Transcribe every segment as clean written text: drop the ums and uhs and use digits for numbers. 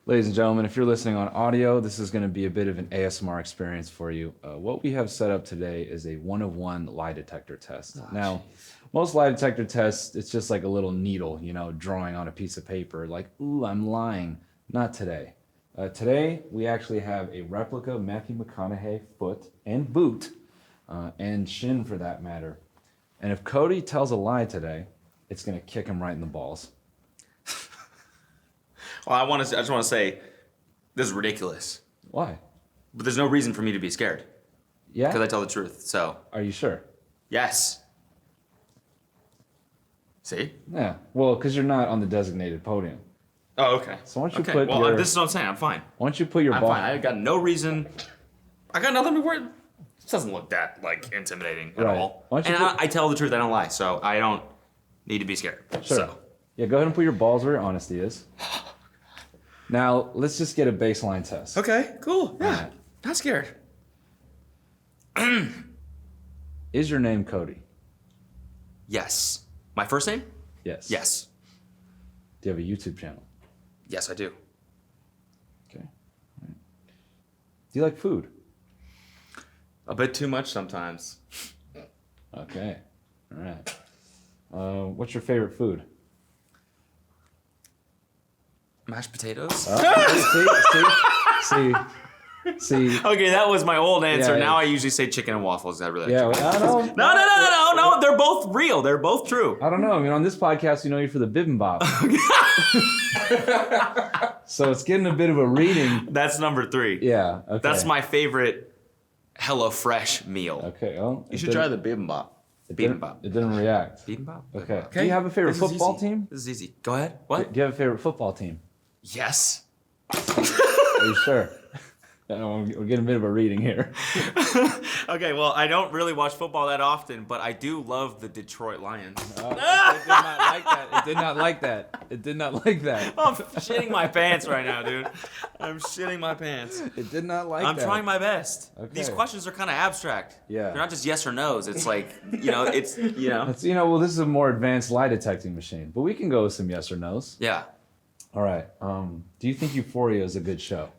Ladies and gentlemen, if you're listening on audio, this is going to be a bit of an ASMR experience for you. What we have set up today is a one-of-one lie detector test. Now, most lie detector tests, it's just like a little needle, drawing on a piece of paper, like, ooh, I'm lying. Not today. Today, we actually have a replica Matthew McConaughey foot and boot, and shin for that matter. And if Cody tells a lie today, it's going to kick him right in the balls. Well, I just want to say, this is ridiculous. Why? But there's no reason for me to be scared. Yeah? Because I tell the truth, so. Are you sure? Yes. See? Yeah. Well, because you're not on the designated podium. Oh, okay. So why don't you put your... this is what I'm saying, I'm fine. Why don't you put your I'm ball... fine, I got no reason... I got nothing to be worried... It doesn't look that, intimidating at all. And I tell the truth, I don't lie, so I don't need to be scared. Sure. So. Yeah, go ahead and put your balls where your honesty is. Now, let's just get a baseline test. Okay, cool. Yeah, right. Not scared. Is your name Cody? Yes. My first name? Yes. Yes. Do you have a YouTube channel? Yes, I do. Okay. Right. Do you like food? A bit too much sometimes. Okay. All right. What's your favorite food? Mashed potatoes? See? Okay, that was my old answer. Yeah, now I usually say chicken and waffles. I really like chicken. I don't know. No. They're both real. They're both true. I don't know. I mean, on this podcast, we know you for the bibimbap. So it's getting a bit of a reading. That's number 3. Yeah. Okay. That's my favorite HelloFresh meal. Okay. Well, you should try the bibimbap. It didn't react. Bibimbap? Okay. Do you have a favorite football team? This is easy. Go ahead. What? Do you have a favorite football team? Yes. Are you sure? We're getting a bit of a reading here. Okay, well, I don't really watch football that often, but I do love the Detroit Lions. It did not like that. It did not like that. It did not like that. I'm shitting my pants right now, dude. I'm shitting my pants. It did not like that. I'm trying my best. Okay. These questions are kind of abstract. Yeah. They're not just yes or no's. It's like, well, this is a more advanced lie detecting machine, but we can go with some yes or no's. Yeah. All right. Do you think Euphoria is a good show?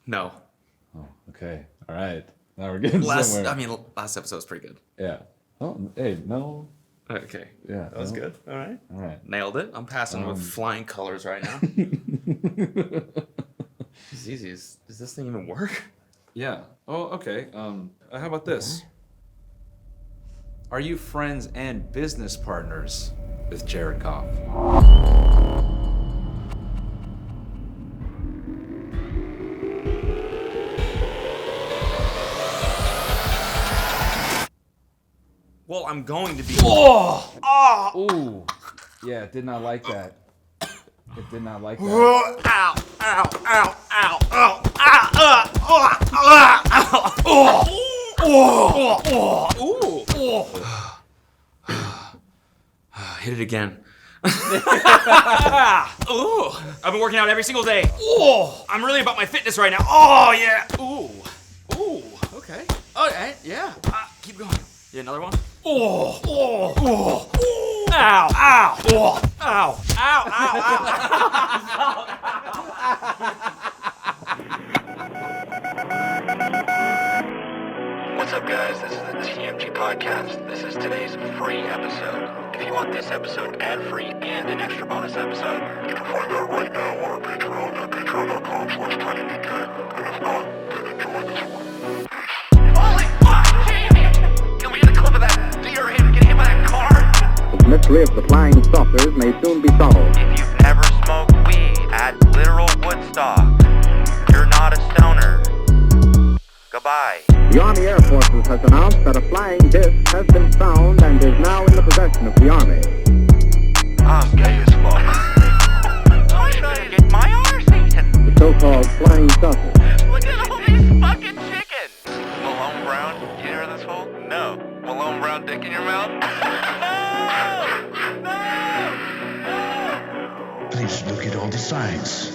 No. Oh, okay. All right. Now we're getting somewhere. Last episode was pretty good. Yeah. Oh, hey, no. Okay. Yeah. That was good. All right. All right. Nailed it. I'm passing with flying colors right now. It's easy. Does this thing even work? Yeah. Oh, okay. How about this? Are you friends and business partners with Jared Goff? Well, I'm going to be. Ooh. Yeah, it did not like that. It did not like that. Ow, ow, ow, ow, ow, Hit it again. I've been working out every single day. I'm really about my fitness right now. Oh, yeah. Ooh. Okay. All right, yeah. Keep going. Yeah, another one. Ow, ow, ow, ow, What's up, guys? This is the TMG Podcast. This is today's free episode. If you want this episode ad-free and an extra bonus episode, you can find that right now on our Patreon at patreon.com/tinydk. And if not, then enjoy this one. Holy fuck! Can we get a clip of that deer getting hit by that car? The mystery of the flying saucers may soon be solved. If you've never smoked weed at literal Woodstock, you're not a stoner. Goodbye. The Army Air Forces has announced that a flying disc has been found and is now in the possession of the Army. I'm gay as fuck. I'm trying to get my arse eaten. The so-called flying saucer. Look at all these fucking chickens. Malone Brown, you hear this hole? No. Malone Brown dick in your mouth? No! Please look at all the signs.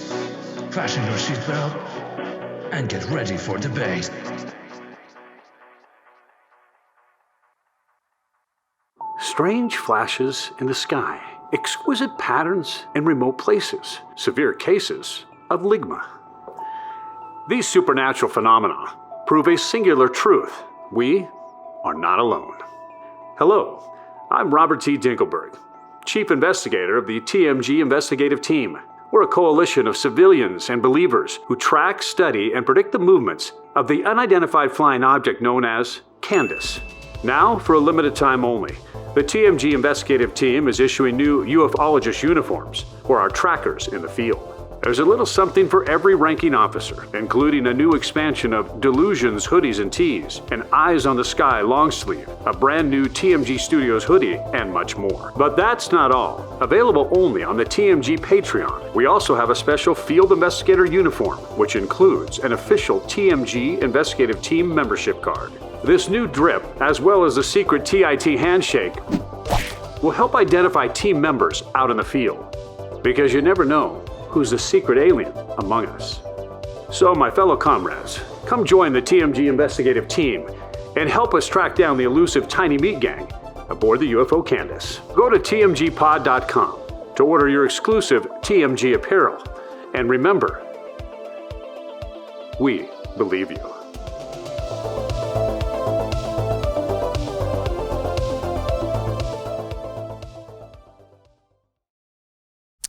Fasten your seatbelt and get ready for debate. Strange flashes in the sky. exquisite patterns in remote places, severe cases of ligma. These supernatural phenomena prove a singular truth. We are not alone. Hello, I'm Robert T. Dinkelberg, Chief Investigator of the TMG Investigative Team. We're a coalition of civilians and believers who track, study, and predict the movements of the unidentified flying object known as Candace. Now, for a limited time only, the TMG Investigative Team is issuing new ufologist uniforms for our trackers in the field. There's a little something for every ranking officer, including a new expansion of Delusions hoodies and tees, an Eyes on the Sky long sleeve, a brand new TMG Studios hoodie, and much more. But that's not all. Available only on the TMG Patreon, we also have a special Field Investigator uniform, which includes an official TMG Investigative Team membership card. This new drip, as well as the secret TIT handshake, will help identify team members out in the field. Because you never know who's the secret alien among us. So, my fellow comrades, come join the TMG Investigative Team and help us track down the elusive Tiny Meat Gang aboard the UFO Candace. Go to tmgpod.com to order your exclusive TMG apparel. And remember, we believe you.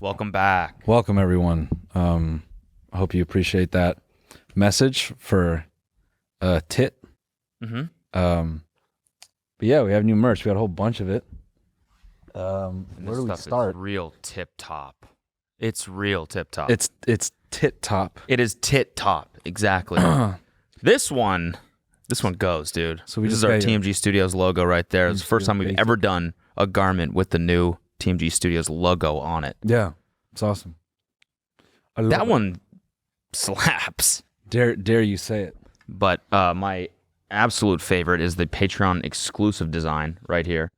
Welcome back. Welcome, everyone. I hope you appreciate that message for Tit. Mm-hmm. But yeah, we have new merch. We got a whole bunch of it. Where do we start? Is real tip top. It's real tip top. It's Tit Top. It is tit top. Exactly. This one goes, dude. So this is our TMG Studios logo right there. It's the first time we've ever done a garment with the new TMG Studios logo on it. Yeah, it's awesome. That one slaps. Dare you say it? But my absolute favorite is the Patreon exclusive design right here.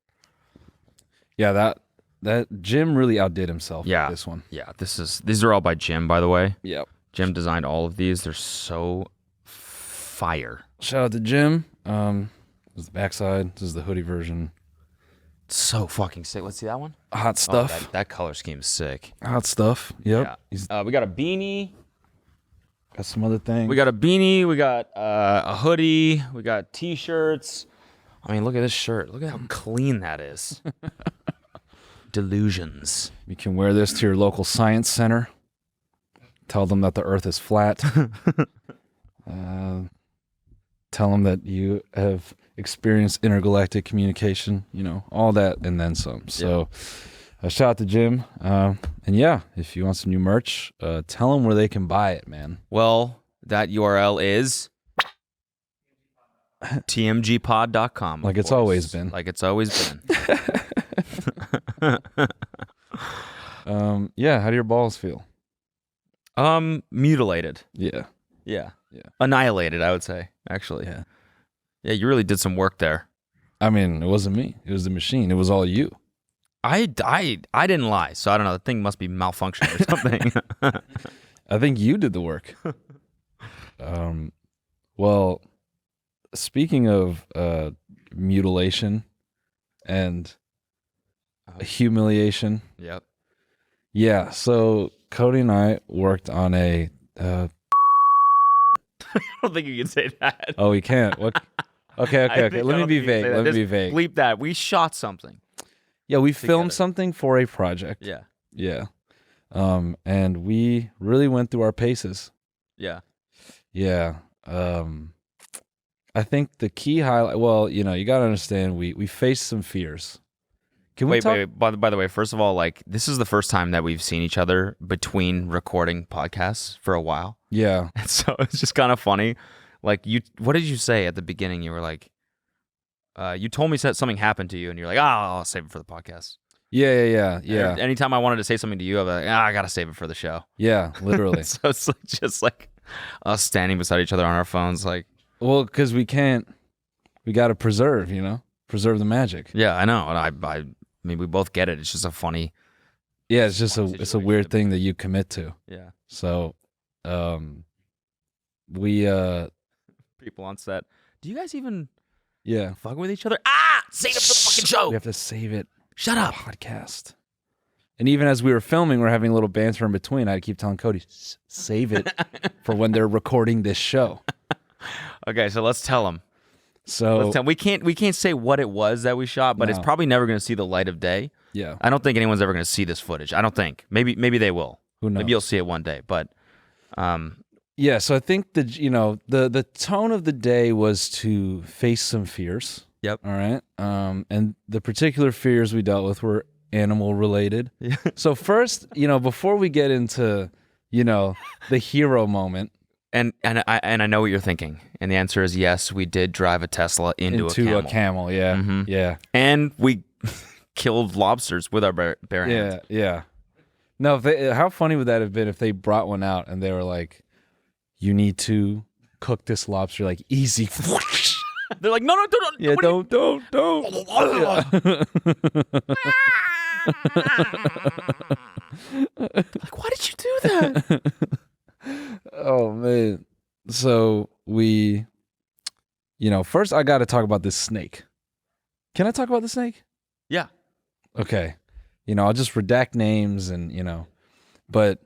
Yeah, that Jim really outdid himself. Yeah, with this one. Yeah, these are all by Jim, by the way. Yep. Jim designed all of these. They're so fire. Shout out to Jim. This is the backside. This is the hoodie version. So fucking sick. Let's see that one. Hot stuff. Oh, that color scheme is sick. Hot stuff. Yep. Yeah. We got a beanie. Got some other things. We got a beanie. We got a hoodie. We got t-shirts. I mean, look at this shirt. Look at how clean that is. Delusions. You can wear this to your local science center. Tell them that the Earth is flat. Tell them that you have experienced intergalactic communication. You know, all that and then some. So, shout out to Jim. And yeah, if you want some new merch, tell them where they can buy it, man. Well, that URL is tmgpod.com. Like it's always been. Like it's always been. Yeah, how do your balls feel? Mutilated. Yeah. Yeah. Annihilated, I would say, actually. Yeah. Yeah, you really did some work there. I mean, it wasn't me. It was the machine. It was all you. I didn't lie, so I don't know. The thing must be malfunctioning or something. I think you did the work. Well, speaking of mutilation and humiliation. Yep. Yeah, so Cody and I worked on a... I don't think you can say that. Oh, we can't? What? Okay. Let me be vague. Let me be vague. Bleep that. We shot something. Yeah, we filmed something for a project. Yeah. And we really went through our paces. Yeah. Yeah. I think the key highlight, well, you got to understand, we faced some fears. Can we wait. By the way, first of all, like, this is the first time that we've seen each other between recording podcasts for a while. Yeah. And so it's just kind of funny. Like, what did you say at the beginning? You were like, you told me something happened to you, and you're like, I'll save it for the podcast. Yeah. Anytime I wanted to say something to you, I was like, I got to save it for the show. Yeah, literally. So it's like, just like us standing beside each other on our phones, like. Well, because we got to preserve the magic. Yeah, I know. And I mean, we both get it. It's just a funny. Yeah, it's just it's a weird thing that you commit to. Yeah. So, we people on set. Do you guys even fuck with each other? Save it for the fucking show. We have to save it. Shut up. Podcast. And even as we were filming, we're having a little banter in between. I keep telling Cody, save it for when they're recording this show. Okay, so let's tell them. So We can't say what it was that we shot, but it's probably never going to see the light of day. yeah, I don't think anyone's ever going to see this footage. I don't think. Maybe they will. Who knows? Maybe you'll see it one day. But yeah. So I think the tone of the day was to face some fears. Yep. All right. And the particular fears we dealt with were animal related. Yeah. So first, before we get into, the hero moment. and I know what you're thinking, and the answer is yes. We did drive a Tesla into a camel. Yeah. Mm-hmm. Yeah. And we killed lobsters with our bare hands. Yeah. No, how funny would that have been if they brought one out and they were like, "You need to cook this lobster like easy." They're like, no, Yeah, don't. Like, why did you do that? Oh man. So we, first I got to talk about this snake. Can I talk about the snake? Yeah. Okay. I'll just redact names and, but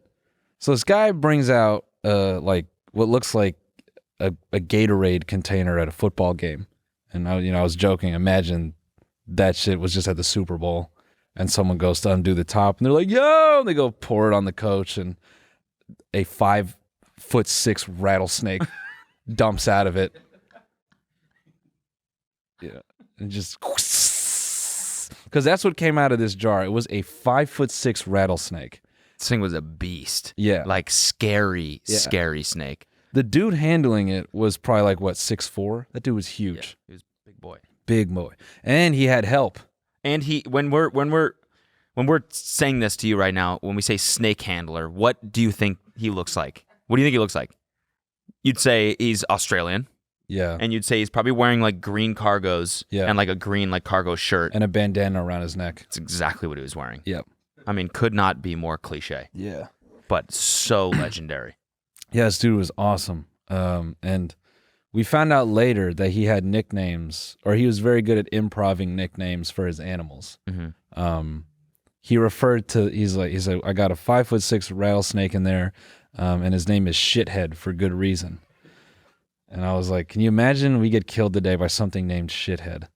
so this guy brings out like what looks like a Gatorade container at a football game. And I was joking, imagine that shit was just at the Super Bowl and someone goes to undo the top and they're like, "Yo," and they go pour it on the coach and a 5'6" rattlesnake dumps out of it. Yeah. And just because that's what came out of this jar. It was a 5'6" rattlesnake. This thing was a beast. Yeah. Like scary snake. The dude handling it was probably like 6'4". That dude was huge. Yeah, he was a big boy. Big boy. And he had help. And when we're saying this to you right now, when we say snake handler, what do you think he looks like? What do you think he looks like? You'd say he's Australian. Yeah. And you'd say he's probably wearing like green cargos Yeah. and like a green like cargo shirt. And a bandana around his neck. That's exactly what he was wearing. Yep. I mean, could not be more cliche. Yeah. But so legendary. Yeah, this dude was awesome. And we found out later that he had nicknames, or he was very good at improving nicknames for his animals. Mm-hmm. He referred to, he's like, "I got a 5'6" rattlesnake in there, and his name is Shithead for good reason." And I was like, can you imagine we get killed today by something named Shithead?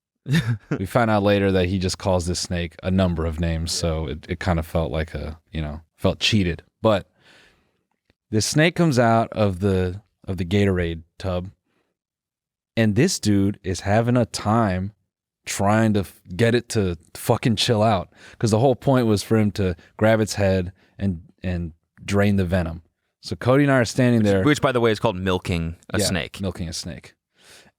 We found out later that he just calls this snake a number of names, so it kind of felt like felt cheated. But this snake comes out of the Gatorade tub, and this dude is having a time trying to get it to fucking chill out, because the whole point was for him to grab its head and drain the venom. So Cody and I are standing there, Which, by the way, is called milking a Yeah, snake. milking a snake,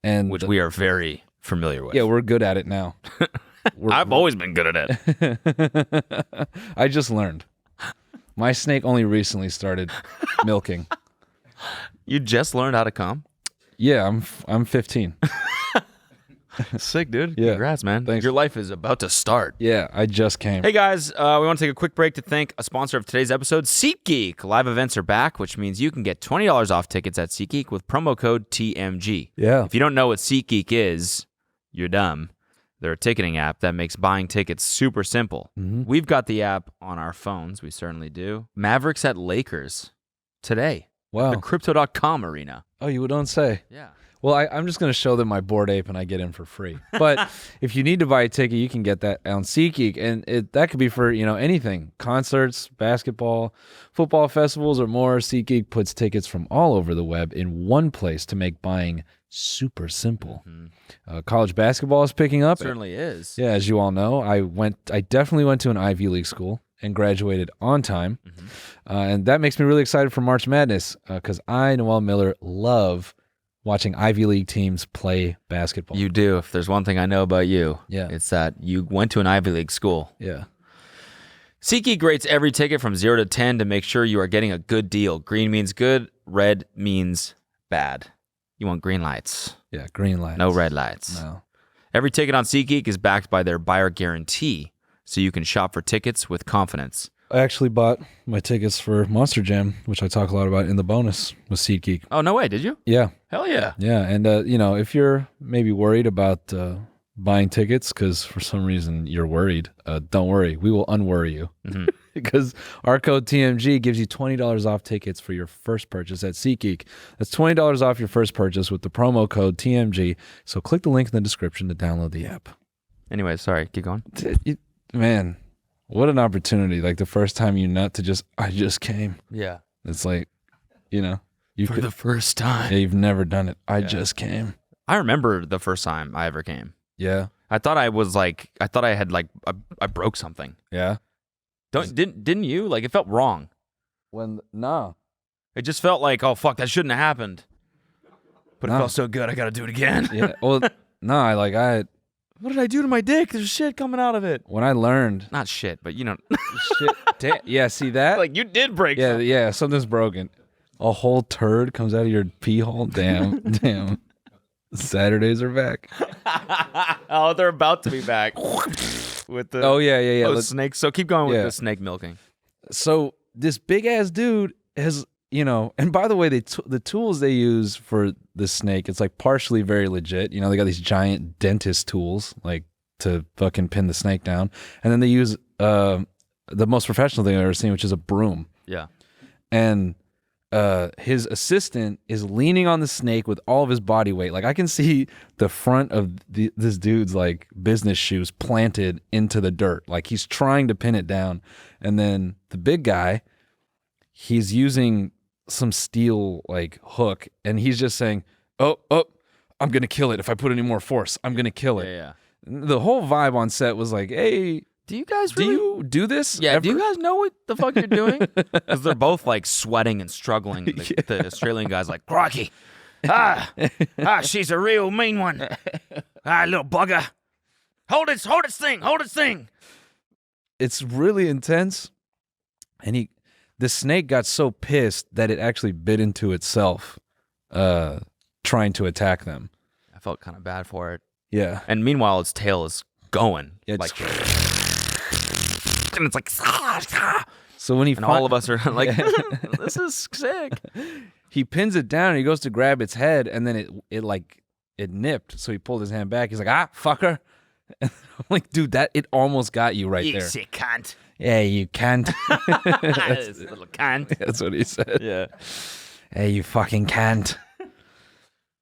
and Which we are very familiar with. yeah, we're good at it now. I've always been good at it. I just learned. My snake only recently started milking. You just learned how to come? Yeah, I'm 15. Sick, dude. Yeah. Congrats, man. Thanks. Your life is about to start. Yeah, I just came. Hey, guys, we want to take a quick break to thank a sponsor of today's episode, SeatGeek. Live events are back, which means you can get $20 off tickets at SeatGeek with promo code TMG. Yeah. If you don't know what SeatGeek is, you're dumb. They're a ticketing app that makes buying tickets super simple. Mm-hmm. We've got the app on our phones. We certainly do. Mavericks at Lakers today. Wow. The Crypto.com arena. Oh, you don't say. Yeah. Well, I'm just going to show them my Bored Ape and I get in for free. But if you need to buy a ticket, you can get that on SeatGeek. And that could be for, anything. Concerts, basketball, football festivals, or more. SeatGeek puts tickets from all over the web in one place to make buying super simple. Mm-hmm. College basketball is picking up. Certainly is. Yeah, as you all know, I definitely went to an Ivy League school and graduated on time. Mm-hmm. And that makes me really excited for March Madness because I, Noel Miller, love watching Ivy League teams play basketball. You do. If there's one thing I know about you, Yeah. it's that you went to an Ivy League school. Yeah. SeatGeek rates every ticket from 0 to 10 to make sure you are getting a good deal. Green means good, red means bad. You want green lights, Yeah, green lights. no red lights. No. Every ticket on SeatGeek is backed by their buyer guarantee, so you can shop for tickets with confidence. I actually bought my tickets for Monster Jam, which I talk a lot about in the bonus with SeatGeek. Oh, no way, did you? Yeah. Hell yeah. Yeah. And, if you're maybe worried about buying tickets because for some reason you're worried, don't worry. We will unworry you. Because our code TMG gives you $20 off tickets for your first purchase at SeatGeek. That's $20 off your first purchase with the promo code TMG. So click the link in the description to download the app. Anyway, sorry, keep going. Man, what an opportunity. Like the first time you nut to I just came. Yeah. It's like, you For the first time. Yeah, you've never done it. I just came. I remember the first time I ever came. Yeah. I thought I had like, I broke something. Yeah. Didn't you? Like, it felt wrong. No. It just felt like, oh, fuck, that shouldn't have happened. But it felt so good, I gotta do it again. Yeah. Well, no, What did I do to my dick? There's shit coming out of it. when I learned Not shit, but you know. shit. Yeah, see that? Like, you did break yeah, something. yeah, something's broken. A whole turd comes out of your pee hole. Damn. Damn. Saturdays are back. Oh, they're about to be back. With the yeah. snakes. So keep going with Yeah. the snake milking. So this big ass dude has, and by the way, the tools they use for the snake, it's like partially very legit. They got these giant dentist tools like to fucking pin the snake down, and then they use the most professional thing I've ever seen, which is a broom. Yeah. And his assistant is leaning on the snake with all of his body weight. Like I can see the front of this dude's like business shoes planted into the dirt. Like he's trying to pin it down. And then the big guy, he's using some steel like hook and he's just saying, oh, I'm going to kill it. If I put any more force, I'm going to kill it. Yeah. The whole vibe on set was like, hey, Do you guys do really? you do this? Yeah, ever? do you guys know what the fuck you're doing? Because they're both like sweating and struggling. The Australian guy's like, Crocky. She's a real mean one. Little bugger. Hold its thing. It's really intense. And the snake got so pissed that it actually bit into itself, trying to attack them. I felt kind of bad for it. Yeah. And meanwhile, its tail is going. Yeah, Like, and it's like, So when he and all of us are like, this is sick. he pins it down and he goes to grab its head and then it nipped. So he pulled his hand back. He's like, fucker. And I'm like, dude, it almost got you right You there. sick cunt. Yeah, you can't. This little cunt. That's what he said. Yeah. Hey, you fucking can't.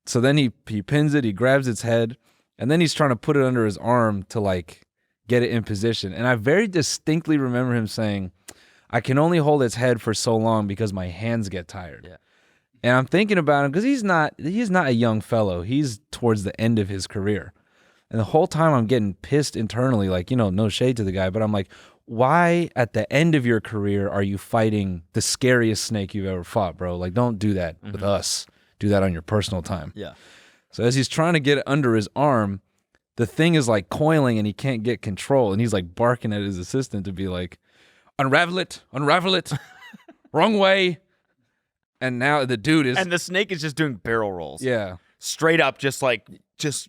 So then he pins it, he grabs its head, and then he's trying to put it under his arm to like get it in position. And I very distinctly remember him saying, I can only hold its head for so long because my hands get tired. Yeah. And I'm thinking about him because he's not a young fellow. He's towards the end of his career. And the whole time I'm getting pissed internally, like, no shade to the guy, but I'm like, why at the end of your career are you fighting the scariest snake you've ever fought, bro? Like, don't do that with us. Do that on your personal time. Yeah. So as he's trying to get it under his arm, the thing is like coiling and he can't get control. And he's like barking at his assistant to be like, unravel it, wrong way. And now the dude is... And the snake is just doing barrel rolls. Yeah. Straight up, just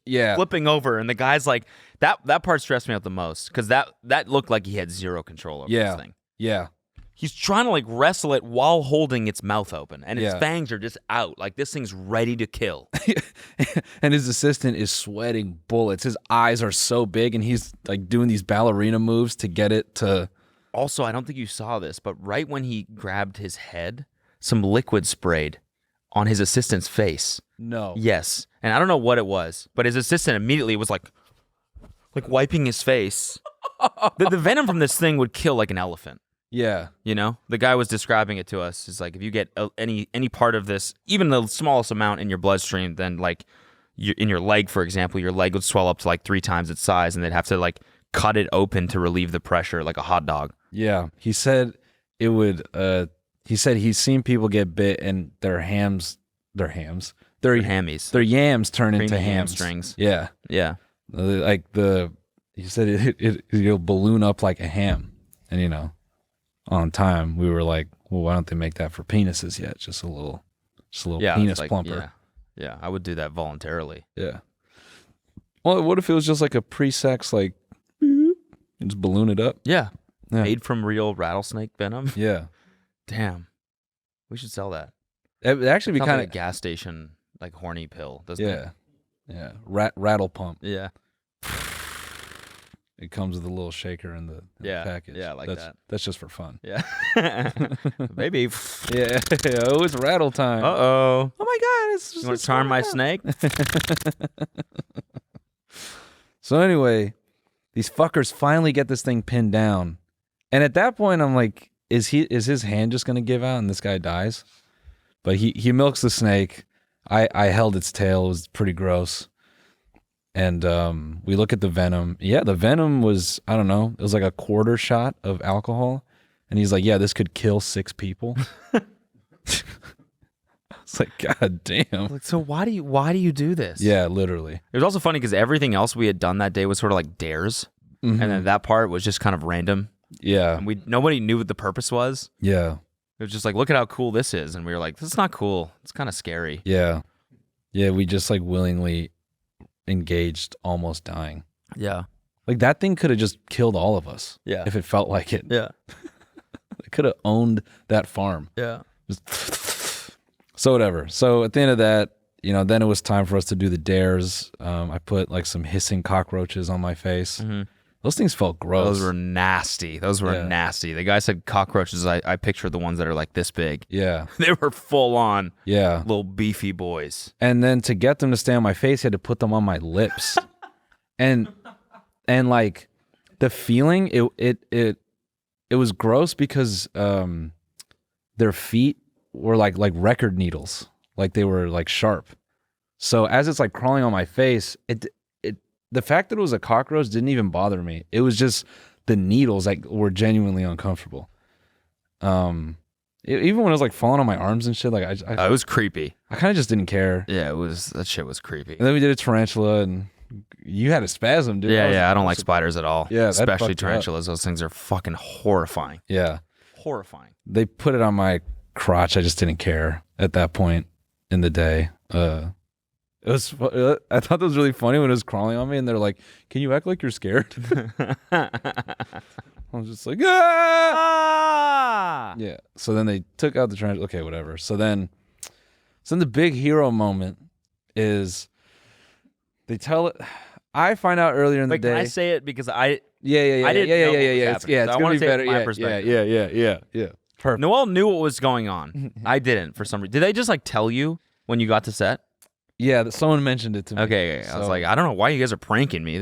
Yeah. flipping over. And the guy's like, that part stressed me out the most because that looked like he had zero control over this thing. Yeah. He's trying to like wrestle it while holding its mouth open, and its Yeah. fangs are just out. Like this thing's ready to kill. And his assistant is sweating bullets. His eyes are so big and he's like doing these ballerina moves to get it to... Also, I don't think you saw this, but right when he grabbed his head, some liquid sprayed on his assistant's face. No. Yes. And I don't know what it was, but his assistant immediately was like wiping his face. The venom from this thing would kill like an elephant. Yeah. You know, the guy was describing it to us. It's like if you get any part of this, even the smallest amount in your bloodstream, then like in your leg, for example, your leg would swell up to like 3 times its size, and they'd have to like cut it open to relieve the pressure, like a hot dog. Yeah. He said it would. He said he's seen people get bit and their hammies, their yams turn into Creamy hams. hamstrings. Yeah. Yeah. Like he said it'll balloon up like a ham, and on time we were like, well, why don't they make that for penises yet? Just a little Yeah. penis it's like, plumper. Yeah. I would do that voluntarily. Yeah. Well, what if it was just like a pre-sex, like, and just balloon it up? Yeah. Yeah. Made from real rattlesnake venom. Yeah. Damn. We should sell that. It would actually be Sounds kind like of a gas station, like horny pill, doesn't it? yeah. Rattle pump. Yeah. it comes with a little shaker in the package. Yeah, I like that. That's just for fun. Yeah. Maybe. Yeah. Oh, it's rattle time. Uh-oh. Oh my God! It's just You want to charm my snake? So anyway, these fuckers finally get this thing pinned down, and at that point, I'm like, is his hand just gonna give out and this guy dies? But he milks the snake. I held its tail. It was pretty gross. And we look at the venom. Yeah, the venom was, I don't know, it was like a quarter shot of alcohol. And he's like, yeah, this could kill 6 people. It's like, God damn. Like, so why do you do this? Yeah, literally. It was also funny because everything else we had done that day was sort of like dares. And then that part was just kind of random. Yeah. And nobody knew what the purpose was. Yeah. It was just like, look at how cool this is. And we were like, this is not cool. It's kind of scary. Yeah. Yeah, we just like willingly engaged almost dying. Yeah. Like that thing could have just killed all of us. Yeah. If it felt like it. Yeah. It could have owned that farm. Yeah. So whatever. So at the end of that, then it was time for us to do the dares. I put like some hissing cockroaches on my face. Those things felt gross. Those were nasty. Nasty. The guy said cockroaches. I pictured the ones that are like this big. Yeah. They were full on. Yeah. Little beefy boys. And then to get them to stay on my face, I had to put them on my lips. and like the feeling, it was gross because their feet were like record needles. Like they were like sharp. So as it's like crawling on my face, the fact that it was a cockroach didn't even bother me. It was just the needles that were genuinely uncomfortable. Even when it was like falling on my arms and shit, like It was creepy. I kind of just didn't care. Yeah, that shit was creepy. And then we did a tarantula, and you had a spasm, dude. Yeah, I don't like spiders at all. Yeah, that especially fucked you up. tarantulas. Those things are fucking horrifying. Yeah, Horrifying. they put it on my crotch. I just didn't care at that point in the day. It was. I thought that was really funny when it was crawling on me, and they're like, "Can you act like you're scared?" I was just like, "Ah!" Yeah. So then they took out the tarantula. Okay, whatever. So then the big hero moment is they tell it. I find out earlier in the day. Can I say it because I Yeah. I didn't know what was It's happening, so I gonna wanna be say it better. from my Yeah. perspective. Yeah. Perfect. Noel knew what was going on. I didn't for some reason. Did they just like tell you when you got to set? Yeah, someone mentioned it to me. Okay. I was like, I don't know why you guys are pranking me.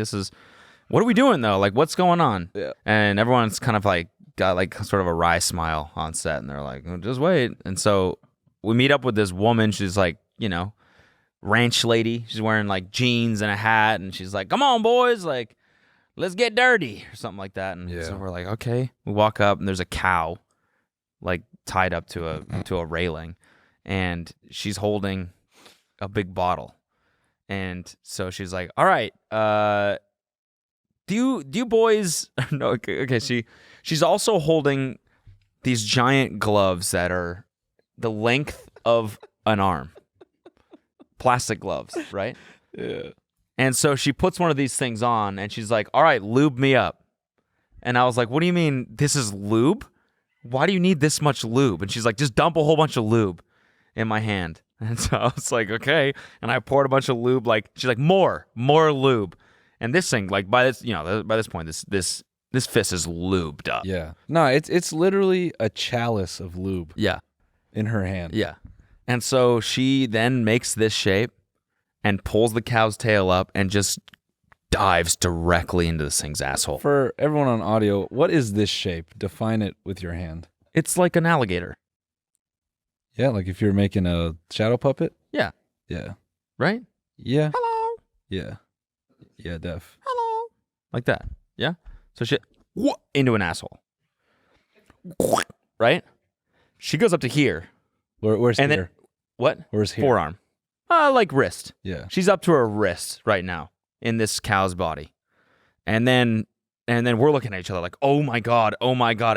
What are we doing though? Like, what's going on? Yeah. And everyone's kind of like got like sort of a wry smile on set, and they're like, just wait. And so we meet up with this woman. She's like, ranch lady. She's wearing like jeans and a hat, and she's like, "Come on, boys, like, let's get dirty," or something like that. And so we're like, okay. We walk up, and there's a cow, like tied up to a railing, and she's holding a big bottle. And so she's like, "All right, do you boys?" No, okay. She's also holding these giant gloves that are the length of an arm. Plastic gloves, right? Yeah. And so she puts one of these things on, and she's like, "All right, lube me up." And I was like, "What do you mean this is lube? Why do you need this much lube?" And she's like, "Just dump a whole bunch of lube in my hand." And so I was like, "Okay." And I poured a bunch of lube. Like, she's like, more lube. And this thing, like by this point, this fist is lubed up. Yeah. No, it's literally a chalice of lube. Yeah. In her hand. Yeah. And so she then makes this shape and pulls the cow's tail up and just dives directly into this thing's asshole. For everyone on audio, what is this shape? Define it with your hand. It's like an alligator. Yeah, like if you're making a shadow puppet? Yeah. Yeah. Right? Yeah. Hello. Yeah. Yeah, def. Hello. Like that. Yeah? So she into an asshole. Right? She goes up to here. Where's and here? Then, what? Where's here? Forearm. Like wrist. Yeah. She's up to her wrist right now in this cow's body. And then we're looking at each other like, oh my God.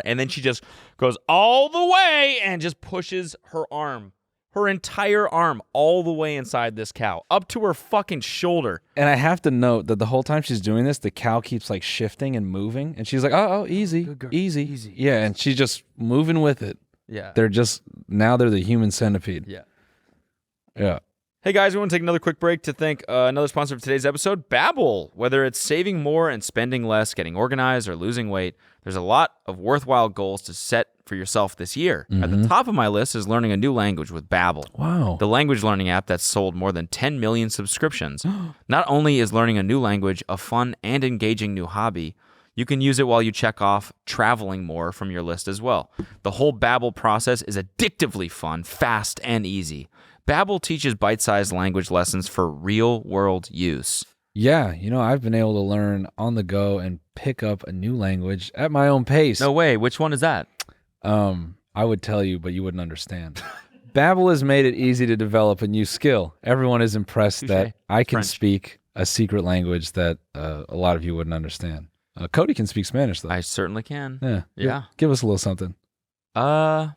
And then she just goes all the way and just pushes her entire arm all the way inside this cow, up to her fucking shoulder. And I have to note that the whole time she's doing this, the cow keeps like shifting and moving. And she's like, oh, easy. Yeah, and she's just moving with it. Yeah. They're the human centipede. Yeah. Yeah. Hey guys, we want to take another quick break to thank another sponsor of today's episode, Babbel. Whether it's saving more and spending less, getting organized, or losing weight, there's a lot of worthwhile goals to set for yourself this year. At the top of my list is learning a new language with Babbel. Wow. The language learning app that's sold more than 10 million subscriptions. Not only is learning a new language a fun and engaging new hobby, you can use it while you check off traveling more from your list as well. The whole Babbel process is addictively fun, fast, and easy. Babbel teaches bite-sized language lessons for real-world use. Yeah, I've been able to learn on the go and pick up a new language at my own pace. No way. Which one is that? I would tell you, but you wouldn't understand. Babbel has made it easy to develop a new skill. Everyone is impressed that I can French. speak a secret language that a lot of you wouldn't understand. Cody can speak Spanish, though. I certainly can. Yeah. Yeah. Give us a little something. Uno.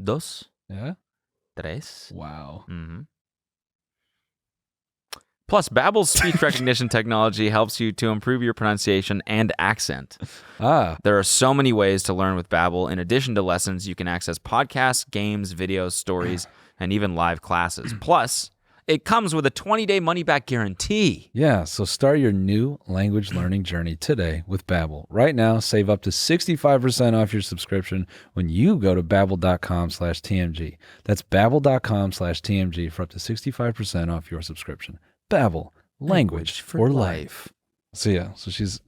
Dos. Yeah? Tres. Wow. Mm-hmm. Plus, Babbel's speech recognition technology helps you to improve your pronunciation and accent. There are so many ways to learn with Babbel. In addition to lessons, you can access podcasts, games, videos, stories, and even live classes. Plus, it comes with a 20-day money-back guarantee. Yeah, so start your new language learning journey today with Babbel. Right now, save up to 65% off your subscription when you go to babbel.com/TMG. That's babbel.com/TMG for up to 65% off your subscription. Babbel, language for life. So yeah, so she's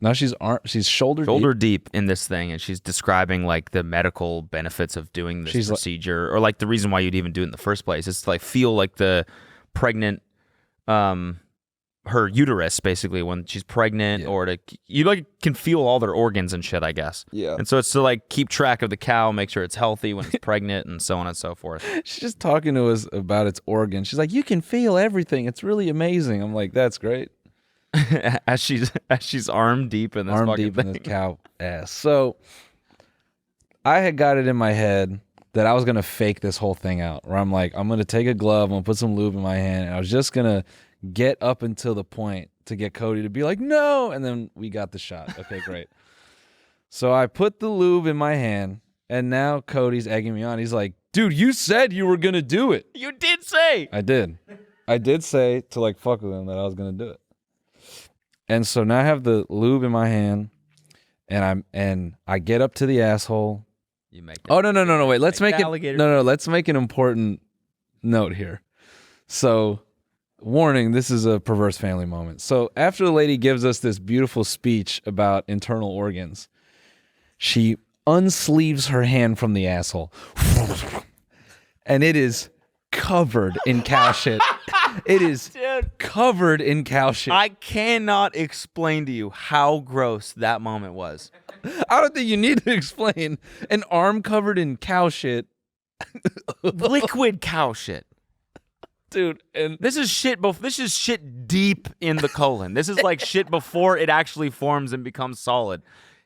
shoulder deep in this thing, and she's describing like the medical benefits of doing this procedure, or like the reason why you'd even do it in the first place. It's to like feel like the pregnant, her uterus basically when she's pregnant, or to you like can feel all their organs and shit, I guess. Yeah. And so it's to like keep track of the cow, make sure it's healthy when it's pregnant, and so on and so forth. She's just talking to us about its organs. She's like, you can feel everything. It's really amazing. I'm like, that's great. as she's arm deep in this fucking thing. In this cow ass. So I had got it in my head that I was gonna fake this whole thing out. Where I'm like, I'm gonna take a glove, I'm gonna put some lube in my hand, and I was just gonna get up until the point to get Cody to be like, no, and then we got the shot. Okay, great. So I put the lube in my hand, and now Cody's egging me on. He's like, dude, you said you were gonna do it. You did say. I did say to like fuck with him that I was gonna do it. And so now I have the lube in my hand, and I get up to the asshole. You make Oh no! Wait, let's make it. alligator. No, let's make an important note here. So, warning: this is a perverse family moment. So after the lady gives us this beautiful speech about internal organs, she unsleeves her hand from the asshole, and it is covered in cow shit. It is covered in cow shit. I cannot explain to you how gross that moment was. I don't think you need to explain an arm covered in cow shit. Liquid cow shit. Dude, and This is shit deep in the colon. This is like shit before it actually forms and becomes solid.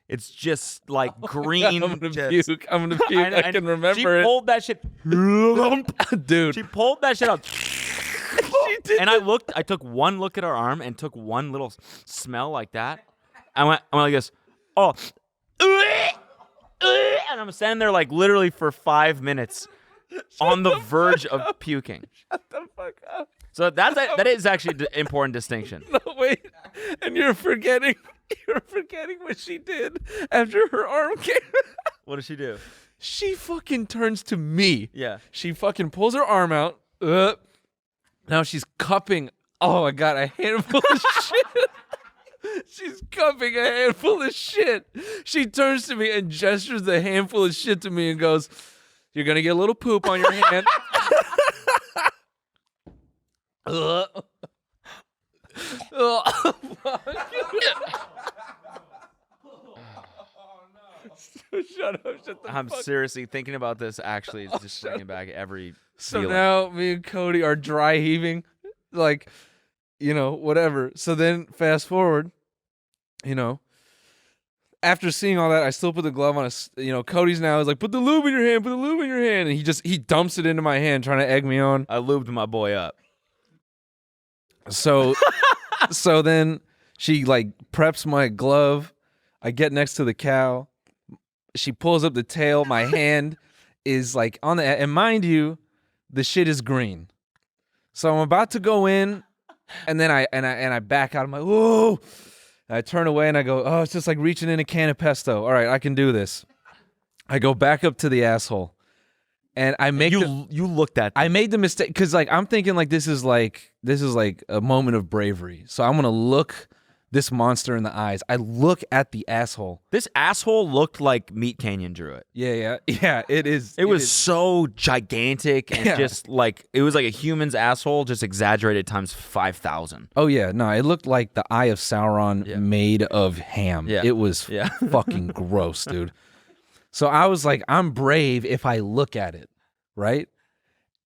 It's just like green. I'm gonna just- puke. I'm gonna puke. I can remember she it. pulled that shit. Dude. She pulled that shit out. And I took one look at her arm and took one little smell like that. I went like this. Oh. And I'm standing there like literally for 5 minutes on the verge of puking. Shut the fuck up. So that is actually an important distinction. No, wait. And you're forgetting what she did after her arm came. What did she do? She fucking turns to me. Yeah. She fucking pulls her arm out. Now she's cupping. Oh my God, a handful of shit. She's cupping a handful of shit. She turns to me and gestures the handful of shit to me and goes, "You're gonna get a little poop on your hand." Shut up. Shut the I'm fuck. seriously thinking about this. Actually, it's just bringing back every. So feeling. now me and Cody are dry heaving, like, whatever. So then fast forward, after seeing all that, I still put the glove on. Cody's now is like, put the lube in your hand, put the lube in your hand. And he dumps it into my hand, trying to egg me on. I lubed my boy up. So, so then she like preps my glove. I get next to the cow. She pulls up the tail. My hand is like on the, and mind you, the shit is green. So I'm about to go in, and then I back out. I'm like, whoa. I turn away and I go, oh, it's just like reaching in a can of pesto. All right, I can do this. I go back up to the asshole, and I make you looked at. I made the mistake because like I'm thinking like this is like a moment of bravery. So I'm gonna look this monster in the eyes. I look at the asshole. This asshole looked like Meat Canyon drew it. Yeah. It is. It was so gigantic and just like it was like a human's asshole, just exaggerated times 5,000. Oh yeah, no, it looked like the Eye of Sauron made of ham. Yeah. It was fucking gross, dude. So I was like, I'm brave if I look at it, right?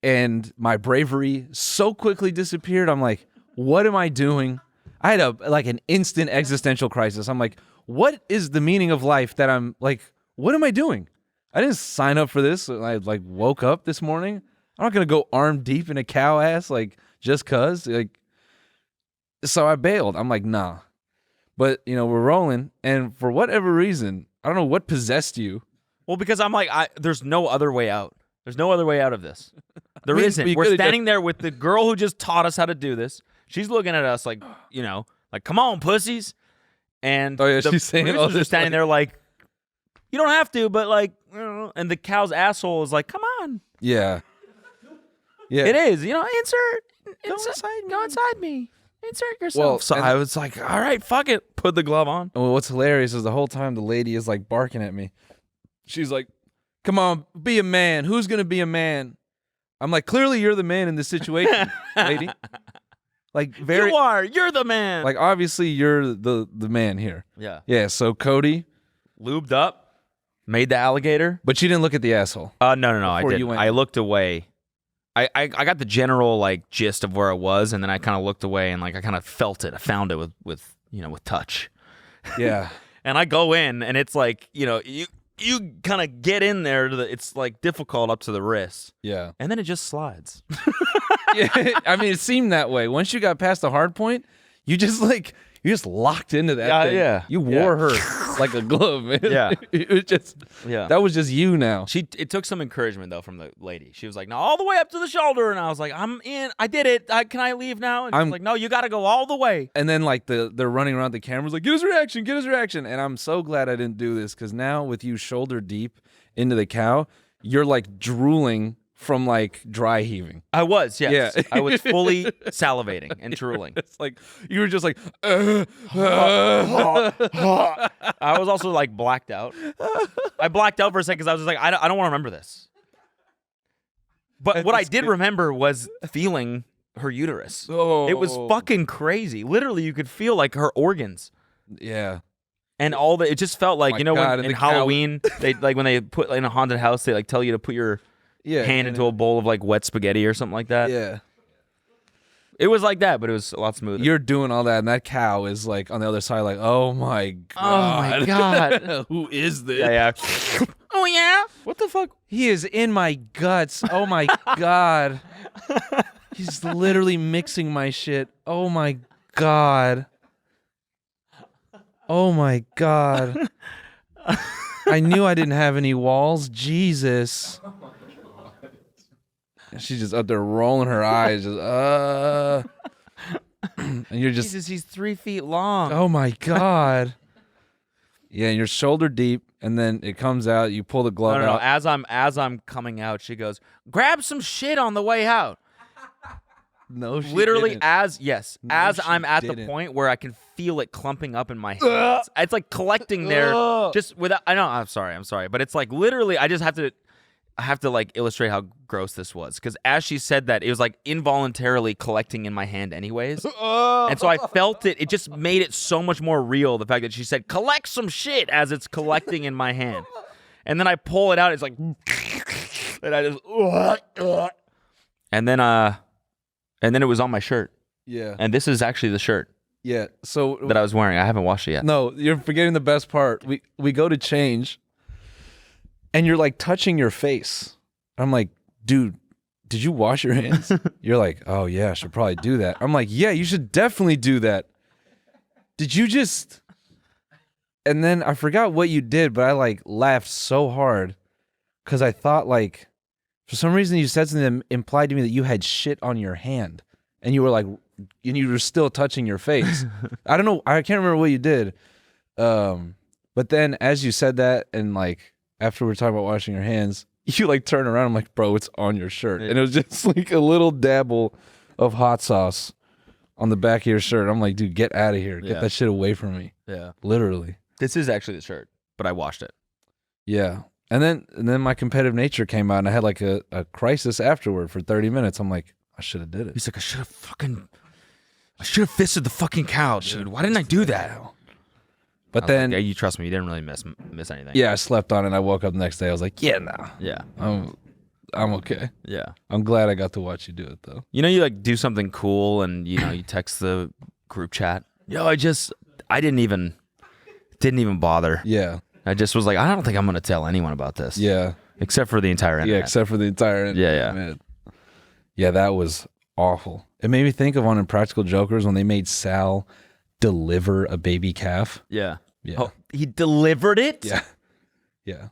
And my bravery so quickly disappeared. I'm like, what am I doing? I had an instant existential crisis. I'm like, what is the meaning of life that I'm like, what am I doing? I didn't sign up for this. I like woke up this morning. I'm not going to go arm deep in a cow ass like just cuz like. So I bailed. I'm like, nah. But, you know, we're rolling. And for whatever reason, I don't know what possessed you. Well, because I'm like, there's no other way out. There's no other way out of this. There isn't. We're standing there with the girl who just taught us how to do this. She's looking at us like, you know, like, come on, pussies. And she's saying all producers this are standing there like, you don't have to, but like, and the cow's asshole is like, come on. Yeah. It is. You know, go inside me. Insert yourself. Well, so I was like, all right, fuck it. Put the glove on. Well, what's hilarious is the whole time the lady is like barking at me. She's like, come on, be a man. Who's going to be a man? I'm like, clearly you're the man in this situation, lady. Like You are. You're the man. Like obviously you're the man here. Yeah. Yeah. So Cody lubed up, made the alligator, but she didn't look at the asshole. No. I didn't. I looked away. I got the general like gist of where I was, and then I kind of looked away and like I kind of felt it. I found it with touch. Yeah. And I go in, and it's like you kind of get in there. It's like difficult up to the wrist. Yeah. And then it just slides. Yeah, I mean, it seemed that way. Once you got past the hard point, you just locked into that thing. Yeah. You wore her like a glove, man. Yeah. It was just, that was just you now. It took some encouragement, though, from the lady. She was like, no, all the way up to the shoulder. And I was like, I'm in. I did it. Can I leave now? And she's like, no, you got to go all the way. And then, like, they're running around the cameras like, get his reaction. And I'm so glad I didn't do this because now with you shoulder deep into the cow, you're, like, drooling from like dry heaving. I was, yes. Yeah. I was fully salivating and drooling. It's like you were just like I was also like blacked out. I blacked out for a second because I was just like, I don't want to remember this. But what I did remember was feeling her uterus. Oh. It was fucking crazy. Literally, you could feel like her organs. Yeah. And all that, it just felt like, when in Halloween, they like when they put in a haunted house, they like tell you to put your hand into a bowl of like wet spaghetti or something like that. Yeah. It was like that, but it was a lot smoother. You're doing all that, and that cow is like on the other side, like, oh my god. Oh my god. Who is this? Yeah. Oh yeah? What the fuck? He is in my guts. Oh my god. He's literally mixing my shit. Oh my god. Oh my god. I knew I didn't have any walls. Jesus. She's just up there rolling her eyes. Just, and you're just... Jesus, he's 3 feet long. Oh, my God. Yeah, and you're shoulder deep, and then it comes out. You pull the glove out. No. As I'm coming out, she goes, grab some shit on the way out. No, she literally didn't. as I'm at didn't. the point where I can feel it clumping up in my hands. It's like collecting there just without. I know. I'm sorry, but it's like literally. I have to like illustrate how gross this was because as she said that, it was like involuntarily collecting in my hand, anyways. And so I felt it. It just made it so much more real. The fact that she said, "Collect some shit" as it's collecting in my hand, and then I pull it out. It's like, and I just, and then it was on my shirt. Yeah. And this is actually the shirt. Yeah. So that I was wearing. I haven't washed it yet. No, you're forgetting the best part. We go to change, and you're like touching your face. I'm like, dude, did you wash your hands? You're like, oh yeah, I should probably do that. I'm like, yeah, you should definitely do that. Did you just? And then I forgot what you did, but I like laughed so hard because I thought like for some reason you said something that implied to me that you had shit on your hand, and you were like, and you were still touching your face. I don't know. I can't remember what you did. But then as you said that, and like after we were talking about washing your hands, you like turn around. I'm like, bro, it's on your shirt, and it was just like a little dabble of hot sauce on the back of your shirt. I'm like, dude, get out of here. Get that shit away from me. Yeah. Literally. This is actually the shirt, but I washed it. Yeah. And then my competitive nature came out, and I had like a crisis afterward for 30 minutes. I'm like, I should have did it. He's like, I should have fisted the fucking cow, dude. Why didn't I do that? But then, yeah, you trust me, you didn't really miss anything. yeah, I slept on it, and I woke up the next day. I was like, yeah, nah. Yeah. I'm okay. Yeah. I'm glad I got to watch you do it, though. You know, you like do something cool, and you know, you text the group chat. Yo, I didn't even bother. Yeah. I just was like, I don't think I'm gonna tell anyone about this. Yeah. Except for the entire internet. Yeah, except for the entire internet. Yeah. Man. Yeah, that was awful. It made me think of on Impractical Jokers when they made Sal deliver a baby calf. Yeah. Yeah. Oh, he delivered it? Yeah. Yeah.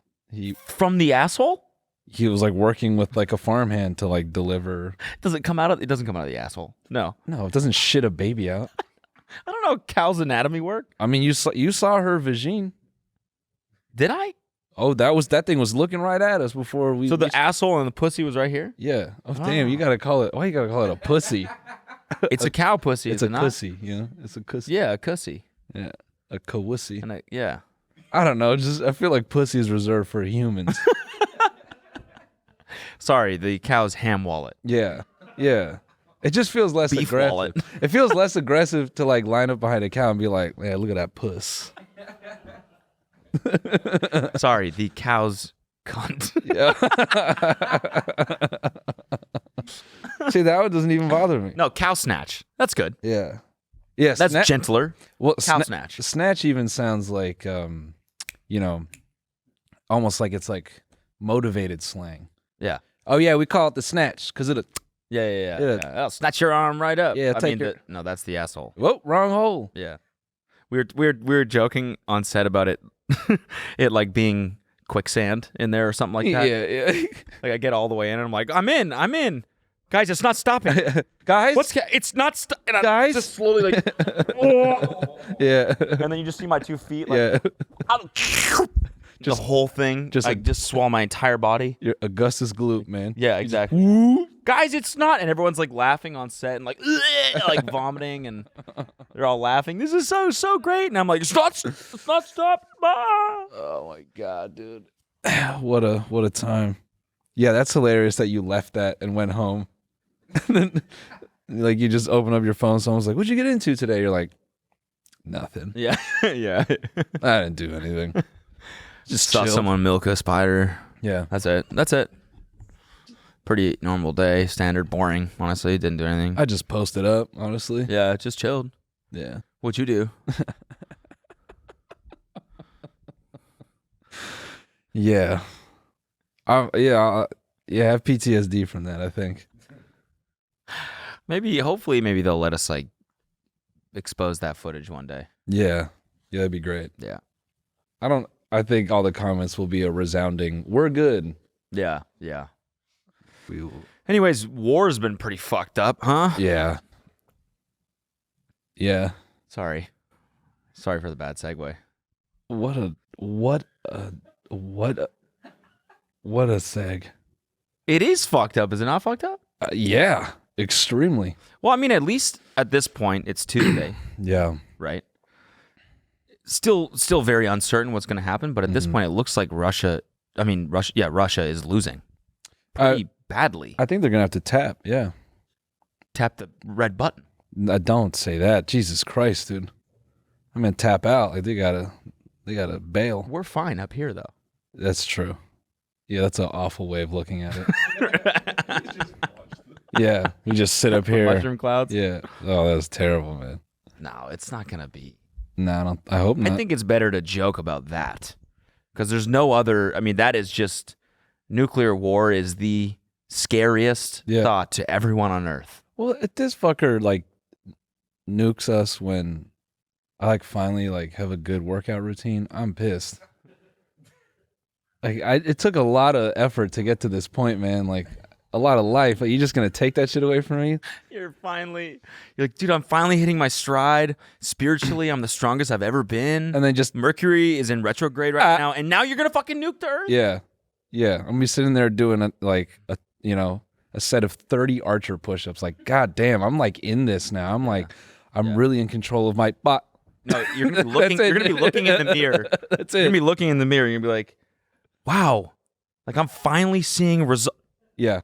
From the asshole? He was like working with like a farmhand to like deliver. It doesn't come out of the asshole. No. No, it doesn't shit a baby out. I don't know how cow's anatomy work. I mean, you saw her vagine. Did I? Oh, that thing was looking right at us before we. So the asshole and the pussy was right here? Yeah. Oh, damn! You gotta call it. Why you gotta call it a pussy? It's a cow pussy. It's is a it not? pussy. You know, it's a pussy. Yeah, a cussy. Yeah, a kawussy. And yeah. I don't know. Just I feel like pussy is reserved for humans. Sorry, the cow's ham wallet. Yeah. Yeah. It just feels less Beef aggressive. wallet. It feels less aggressive to like line up behind a cow and be like, "Yeah, look at that puss." Sorry, the cow's cunt. Yeah. See, that one doesn't even bother me. No, cow snatch. That's good. Yeah. Yeah. That's gentler. Well, cow snatch. Snatch even sounds like, you know, almost like it's like motivated slang. Yeah. Oh yeah, we call it the snatch because it. Yeah. I'll snatch your arm right up. Yeah, no, that's the asshole. Whoa, wrong hole. Yeah. We were joking on set about it, it like being quicksand in there or something like that. Yeah. Like I get all the way in and I'm like, I'm in. Guys, it's not stopping. Guys, it's not guys, just slowly like, yeah. and then you just see my 2 feet like, the whole thing. just I like- just swallow my entire body. You're Augustus Gloop, man. Yeah, exactly. Guys, it's not, and everyone's like laughing on set and like vomiting, and they're all laughing. This is so great, and I'm like, it's not stop. Oh my god, dude. What a time. Yeah, that's hilarious that you left that and went home. And then, like, you just open up your phone. Someone's like, "What'd you get into today?" You're like, "Nothing. Yeah, yeah. I didn't do anything. Just saw chilled." someone milk a spider. Yeah. That's it. Pretty normal day, standard, boring. Honestly, didn't do anything. I just posted up, honestly. Yeah, just chilled. Yeah. What'd you do? Yeah. I have PTSD from that, I think. Hopefully, they'll let us like expose that footage one day. Yeah. Yeah, that'd be great. Yeah. I think all the comments will be a resounding, "We're good." Yeah. Anyways, war's been pretty fucked up, huh? Yeah. Yeah. Sorry for the bad segue. What a seg. It is fucked up. Is it not fucked up? Yeah, extremely. Well, I mean, at least at this point, it's Tuesday, Yeah. right? Still very uncertain what's going to happen, but at this point, it looks like Russia is losing pretty badly. I think they're gonna have to tap. Yeah. Tap the red button. Don't say that. Jesus Christ, dude. I mean, tap out. Like they gotta bail. We're fine up here, though. That's true. Yeah, that's an awful way of looking at it. Yeah, you just sit up here. Mushroom clouds. Yeah. Oh, that was terrible, man. No, it's not going to be. No, I hope not. I think it's better to joke about that because there's no other. I mean, that is just nuclear war is the scariest thought to everyone on Earth. Well, if this fucker like nukes us when I like finally like have a good workout routine, I'm pissed. Like it took a lot of effort to get to this point, man. Like a lot of life. Like you just gonna take that shit away from me? You're like, dude, I'm finally hitting my stride. Spiritually, I'm the strongest I've ever been. And then just Mercury is in retrograde right now, and now you're gonna fucking nuke the Earth? yeah. I'm gonna be sitting there doing a set of 30 Archer push-ups. Like, god damn, I'm like in this now. I'm really in control of my bot. No, you're gonna be looking. You're gonna be looking in the mirror. That's You're it. gonna be looking in the mirror. You're gonna be like, wow, like I'm finally seeing result. Yeah.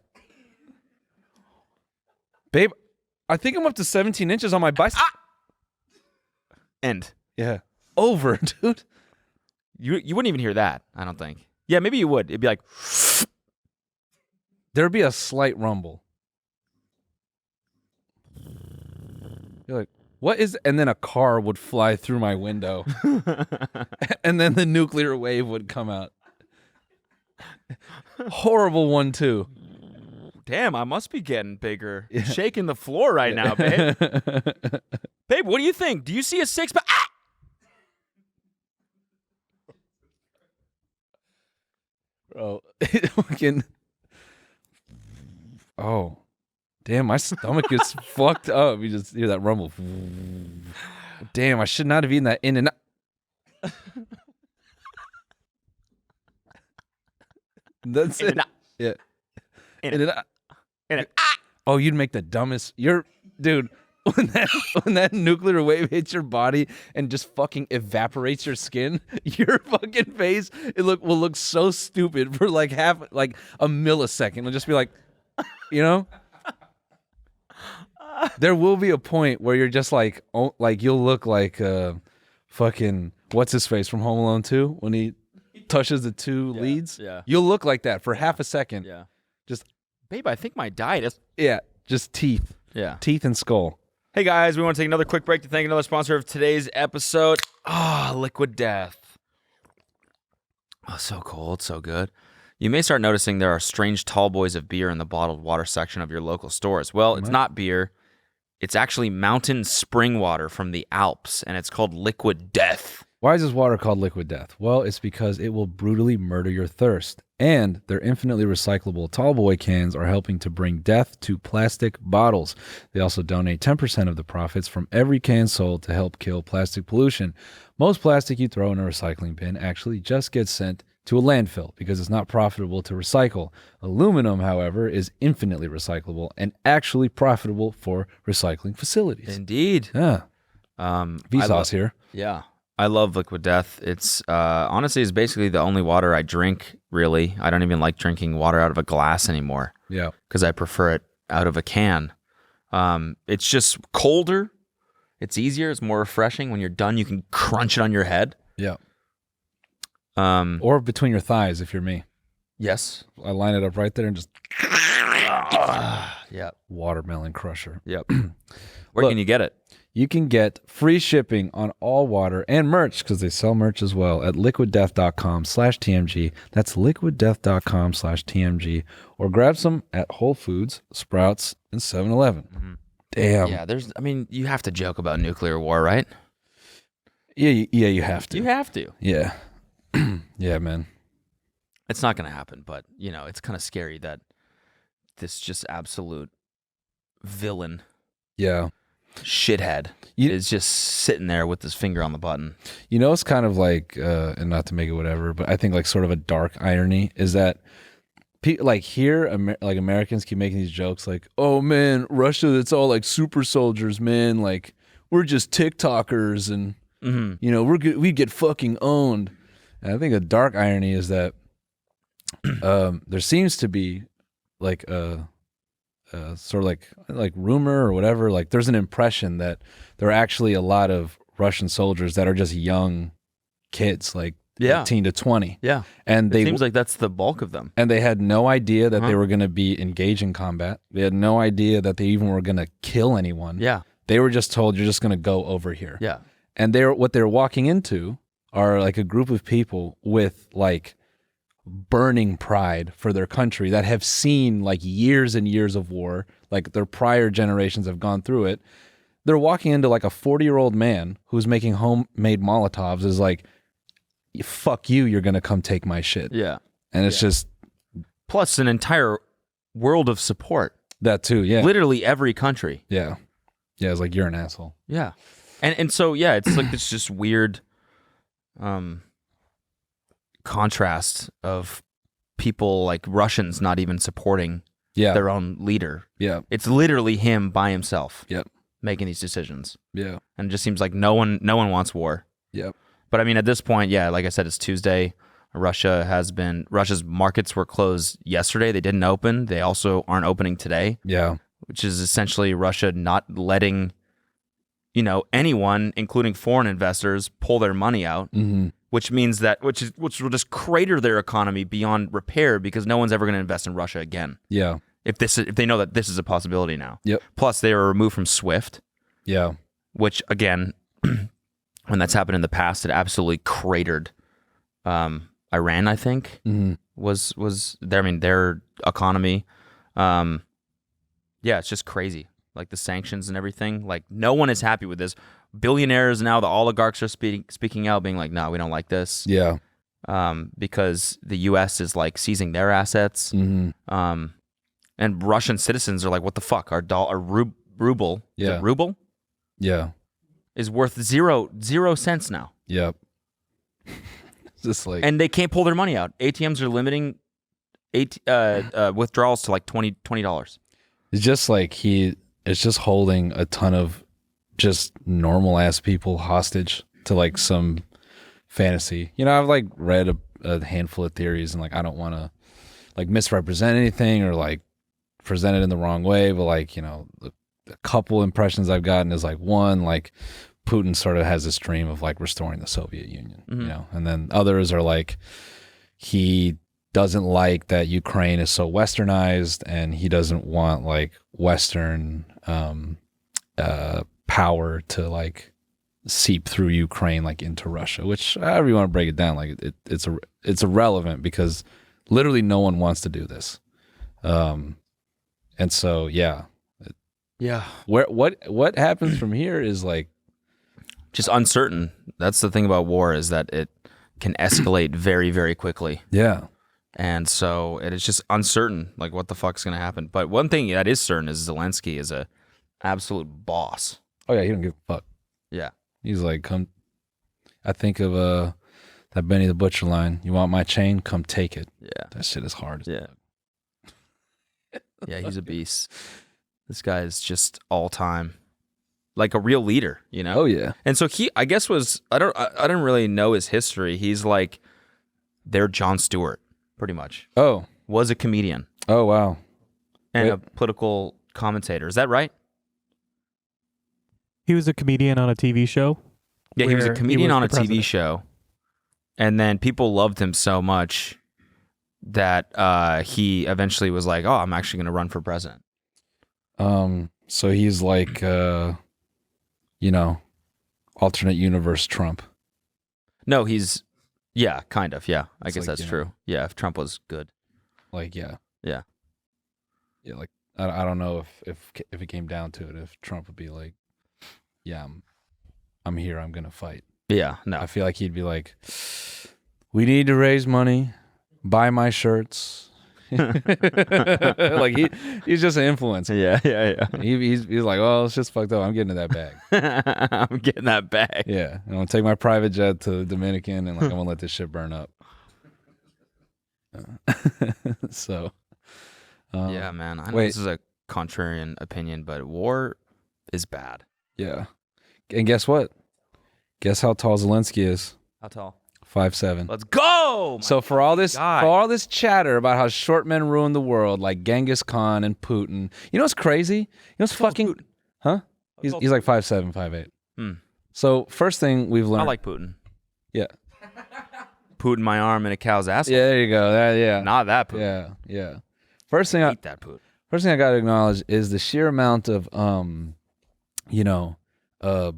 Babe, I think I'm up to 17 inches on my bicep. End. Yeah. Over, dude. You wouldn't even hear that. I don't think. Yeah, maybe you would. It'd be like, There'd be a slight rumble. You're like, what is... And then a car would fly through my window. And then the nuclear wave would come out. Horrible one, too. damn, I must be getting bigger. Shaking the floor right now, babe. Babe, what do you think? Do you see a six-pack? Ah! Bro, fucking... Oh. Damn, my stomach is fucked up. You just hear that rumble. Damn, I should not have eaten that in and out. That's it. Yeah. In and out. Oh, you'd make the dumbest. Dude, when that nuclear wave hits your body and just fucking evaporates your skin, your fucking face will look so stupid for like a millisecond. It'll just be like, you know? There will be a point where you're just like you'll look like fucking what's his face from Home Alone 2 when he touches the two leads. Yeah. You'll look like that for half a second. Yeah. Just Babe, I think my diet is... just teeth. Yeah. Teeth and skull. Hey guys, we want to take another quick break to thank another sponsor of today's episode. Liquid Death. Oh, so cold, so good. You may start noticing there are strange tall boys of beer in the bottled water section of your local stores. Well, it's not beer. It's actually mountain spring water from the Alps, and it's called Liquid Death. Why is this water called Liquid Death? Well, it's because it will brutally murder your thirst. And their infinitely recyclable tallboy cans are helping to bring death to plastic bottles. They also donate 10% of the profits from every can sold to help kill plastic pollution. Most plastic you throw in a recycling bin actually just gets sent to a landfill because it's not profitable to recycle. Aluminum, however, is infinitely recyclable and actually profitable for recycling facilities. Indeed. Yeah. Vsauce here. Yeah. I love Liquid Death. It's honestly is basically the only water I drink, really. I don't even like drinking water out of a glass anymore. Yeah. Because I prefer it out of a can. It's just colder. It's easier. It's more refreshing. When you're done, you can crunch it on your head. Yeah. Or between your thighs if you're me. Yes. I line it up right there and just Yeah. watermelon crusher. Yep. Where can you get it? You can get free shipping on all water and merch because they sell merch as well at liquiddeath.com/TMG. That's liquiddeath.com/TMG. Or grab some at Whole Foods, Sprouts, and 7-Eleven. Mm-hmm. Damn. Yeah, you have to joke about nuclear war, right? Yeah, you have to. You have to. Yeah. Yeah, man. It's not going to happen, but, it's kind of scary that this just absolute villain. Yeah. Shithead is just sitting there with his finger on the button. It's kind of like, and not to make it whatever, but I think like sort of a dark irony is that like here, like Americans keep making these jokes like, oh man, Russia, that's all like super soldiers, man. Like we're just TikTokers and, we get fucking owned. And I think a dark irony is that there seems to be like a sort of like rumor or whatever, like there's an impression that there are actually a lot of Russian soldiers that are just young kids, like 18 to 20. Yeah. And it seems like that's the bulk of them. And they had no idea that they were going to be engaged in combat. They had no idea that they even were going to kill anyone. Yeah. They were just told, you're just going to go over here. Yeah. And what they're walking into are like a group of people with like burning pride for their country that have seen like years and years of war, like their prior generations have gone through it. They're walking into like a 40-year-old man who's making homemade Molotovs is like, fuck you, you're gonna come take my shit. Yeah. And it's just Plus an entire world of support. that too. Yeah. Literally every country. Yeah. Yeah. It's like, you're an asshole. Yeah. And so, yeah, it's like this just weird contrast of people like Russians not even supporting Yeah. their own leader. Yeah. It's literally him by himself Yep. making these decisions. Yeah. And it just seems like no one wants war. Yep. But I mean, at this point, yeah, like I said, it's Tuesday. Russia's markets were closed yesterday. They didn't open. They also aren't opening today, Yeah. which is essentially Russia not letting, anyone, including foreign investors, pull their money out, which means that which will just crater their economy beyond repair because no one's ever going to invest in Russia again. Yeah. If they know that this is a possibility now. Yep. Plus, they were removed from SWIFT, Yeah. which again, when that's happened in the past, it absolutely cratered Iran, I think, was there. I mean, their economy. Yeah, it's just crazy. Like the sanctions and everything. Like no one is happy with this. Billionaires now, the oligarchs are speaking out, being like, "No, we don't like this." Yeah. Because the U.S. is like seizing their assets. And Russian citizens are like, "What the fuck? Our ruble, is it Yeah. ruble, Yeah. is worth zero cents now." Yep. Just like, And they can't pull their money out. ATMs are limiting withdrawals to like $20. it's just like it's just holding a ton of just normal ass people hostage to like some fantasy. I've like read a handful of theories, and like I don't want to like misrepresent anything or like present it in the wrong way, but like the couple impressions I've gotten is like, one, like Putin sort of has this dream of like restoring the Soviet Union, and then others are like, he doesn't like that Ukraine is so westernized, and he doesn't want like Western power to like seep through Ukraine like into Russia, which however you want to break it down, like it's irrelevant because literally no one wants to do this. And so yeah. What happens from here is like Just uncertain. That's the thing about war, is that it can escalate very, very quickly. yeah. And so it is just uncertain, like what the fuck's going to happen. But one thing that is certain is Zelensky is a absolute boss. Oh yeah, he don't give a fuck. Yeah. He's like, come. I think of that Benny the Butcher line. You want my chain? Come take it. Yeah. That shit is hard. as Yeah. fuck. Yeah, he's a beast. This guy is just all time, like a real leader, Oh yeah. And so he, I guess, I don't really know his history. He's like their Jon Stewart, pretty much. Oh. Was a comedian Oh wow. and Wait. a political commentator. Is that right? He was a comedian on a TV show. Yeah, he was a where comedian was on a the TV president. show, and then people loved him so much that he eventually was like, "Oh, I'm actually going to run for president." So he's like alternate universe Trump. No, yeah, kind of, yeah. I It's guess like, that's true. Yeah, if Trump was good. Like yeah. Yeah. Yeah, like I don't know if it came down to it, if Trump would be like, yeah, I'm here, I'm gonna fight. Yeah, no. I feel like he'd be like, we need to raise money, buy my shirts. Like he's just an influencer. Yeah. He's like, oh, it's just fucked up. I'm getting to that bag. I'm getting that back. Yeah, I'm gonna take my private jet to the Dominican, and like I'm gonna let this shit burn up. So, Yeah, man. I know wait. this is a contrarian opinion, but war is bad. yeah. And guess what? Guess how tall Zelensky is? How tall? 5'7". Let's go! So for all this God. chatter about how short men ruin the world, like Genghis Khan and Putin, you know what's crazy? You know what's fucking, huh? He's like 5'7", 5'8". Hmm. So first thing we've learned. I like Putin. Yeah. Putin my arm in a cow's ass. Yeah, there you go. Yeah. Not that Putin. Yeah. First thing Eat that Putin. I got to acknowledge is the sheer amount of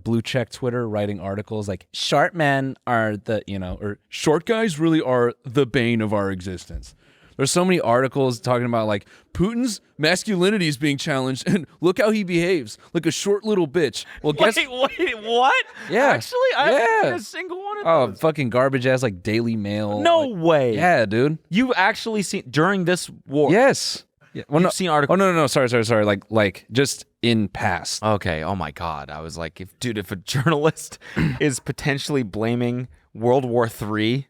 blue check Twitter writing articles like short men are the, or short guys really are the bane of our existence. There's so many articles talking about like Putin's masculinity is being challenged, and look how he behaves, like a short little bitch. Well, guess Wait, what? Yeah. Actually, I haven't seen Yeah. a single one of oh, those. fucking garbage ass like Daily Mail. No like, way. Yeah, dude. You've actually seen during this war. Yes. Yeah. Well, You've seen articles. Oh no. Sorry. Like just in past. Okay. Oh my God. I was like, if a journalist is potentially blaming World War III.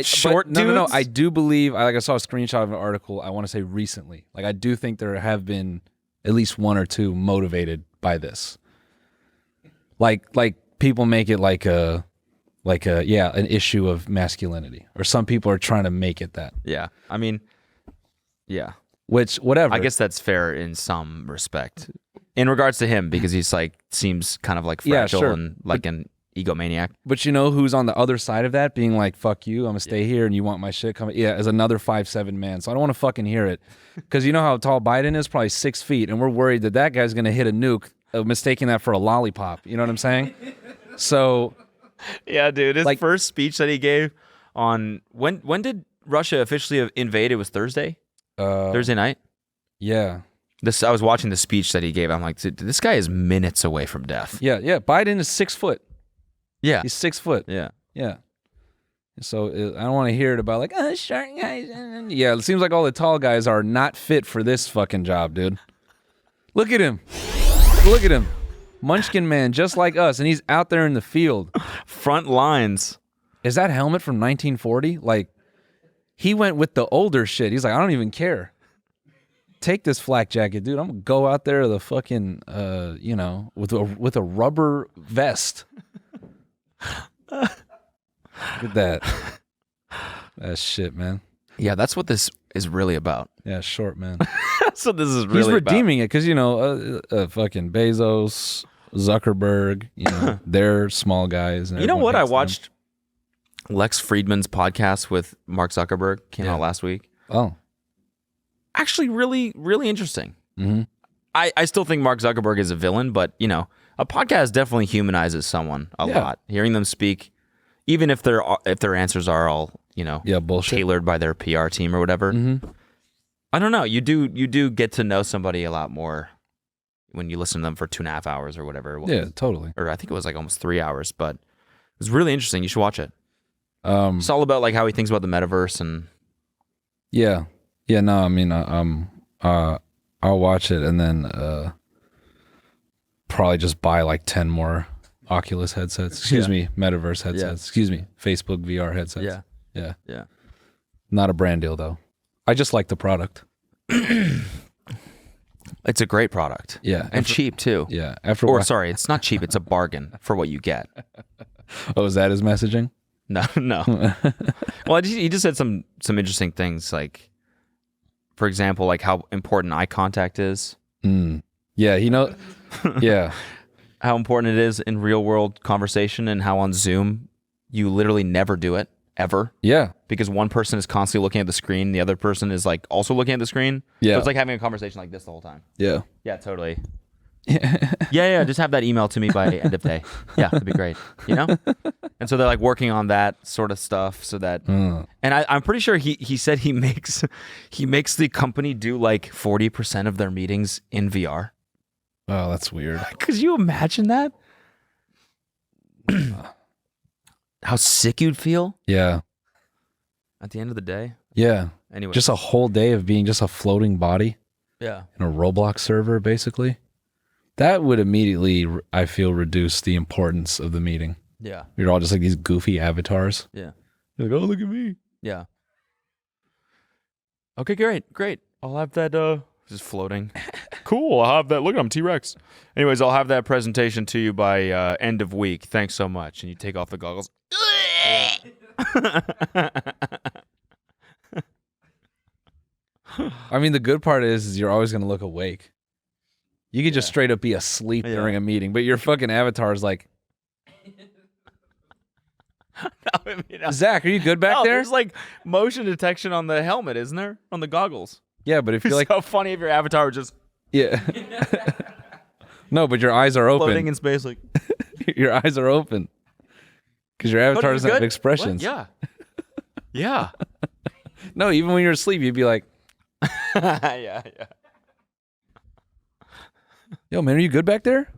Short no. dudes? I do believe. I saw a screenshot of an article. I want to say recently. Like I do think there have been at least one or two motivated by this. Like people make it like an issue of masculinity, or some people are trying to make it that. Yeah. I mean, yeah. Which whatever. I guess that's fair in some respect, in regards to him, because he's like seems kind of like Yeah, fragile sure. and like an egomaniac. But you know who's on the other side of that, being like, "Fuck you, I'm gonna stay here, and you want my shit coming." Yeah, is another 5'7" man. So I don't want to fucking hear it, because you know how tall Biden is, probably 6 feet, and we're worried that guy's gonna hit a nuke, mistaking that for a lollipop. You know what I'm saying? So, Yeah, dude. His Like- first speech that he gave on when did Russia officially invade? It was Thursday night. Yeah, I was watching the speech that he gave. I'm like, dude, this guy is minutes away from death. yeah. Biden is 6 foot. Yeah. He's 6 foot. Yeah. Yeah. So I don't want to hear it about like short guys. Yeah, it seems like all the tall guys are not fit for this fucking job, dude. Look at him. Look at him. Munchkin man, just like us, and he's out there in the field. Front lines. Is that helmet from 1940? Like, he went with the older shit. He's like, I don't even care. Take this flak jacket, dude. I'm gonna go out there the fucking, with a rubber vest. Look at that. That shit, man. Yeah, that's what this is really about. Yeah, short man. That's what this is really He's about. redeeming it because fucking Bezos, Zuckerberg, they're small guys. And You know everyone what? I hates them. watched Lex Friedman's podcast with Mark Zuckerberg. Came out last week. Oh, Actually, really, really interesting. Mhm. I still think Mark Zuckerberg is a villain, but a podcast definitely humanizes someone a lot. Hearing them speak, even if their answers are all bullshit. tailored by their PR team or whatever. Mm-hmm. I don't know. You do get to know somebody a lot more when you listen to them for 2.5 hours or whatever it was. Yeah, totally. Or I think it was like almost 3 hours, but it was really interesting. You should watch it. Um, It's all about like how he thinks about the metaverse and yeah. No, I mean, I'll watch it and then probably just buy like 10 more Oculus headsets. Excuse me, Metaverse headsets. Yeah. Excuse me, Facebook VR headsets. Yeah. Yeah. Not a brand deal though. I just like the product. it's a great product. Yeah. And cheap too. Yeah. After Or sorry, it's not cheap. It's a bargain for what you get. Oh, is that his messaging? No. Well, he just said some interesting things, like, for example, like how important eye contact is. Yeah, yeah. How important it is in real world conversation, and how on Zoom you literally never do it ever. Yeah. Because one person is constantly looking at the screen, the other person is like also looking at the screen. Yeah. So it's like having a conversation like this the whole time. Yeah. Yeah, totally. Yeah. Just have that email to me by end of day. Yeah, that'd be great. And so they're like working on that sort of stuff, so that. And I'm pretty sure he said he makes the company do like 40% of their meetings in VR. Oh, that's weird. Could you imagine that? How sick you'd feel Yeah. at the end of the day. Yeah. Anyway, Just a whole day of being just a floating body yeah. in a Roblox server, basically. That would immediately, I feel, reduce the importance of the meeting. Yeah. You're all just like these goofy avatars. Yeah. You're like, oh, look at me. Yeah. Okay, great. I'll have that just floating. Cool. I'll have that. Look, I'm T-Rex. Anyways, I'll have that presentation to you by end of week. Thanks so much. And you take off the goggles. I mean, the good part is you're always going to look awake. You could just straight up be asleep during a meeting, but your fucking avatar is like, Zach, are you good back there? There's like motion detection on the helmet, isn't there? On the goggles. Yeah, but if you're like, so funny if your avatar was just yeah. No, but your eyes are floating open. in space like. Your eyes are open. Because your avatar doesn't have expressions. What? Yeah. Yeah. No, even when you're asleep, you'd be like, yeah. yo, man, are you good back there?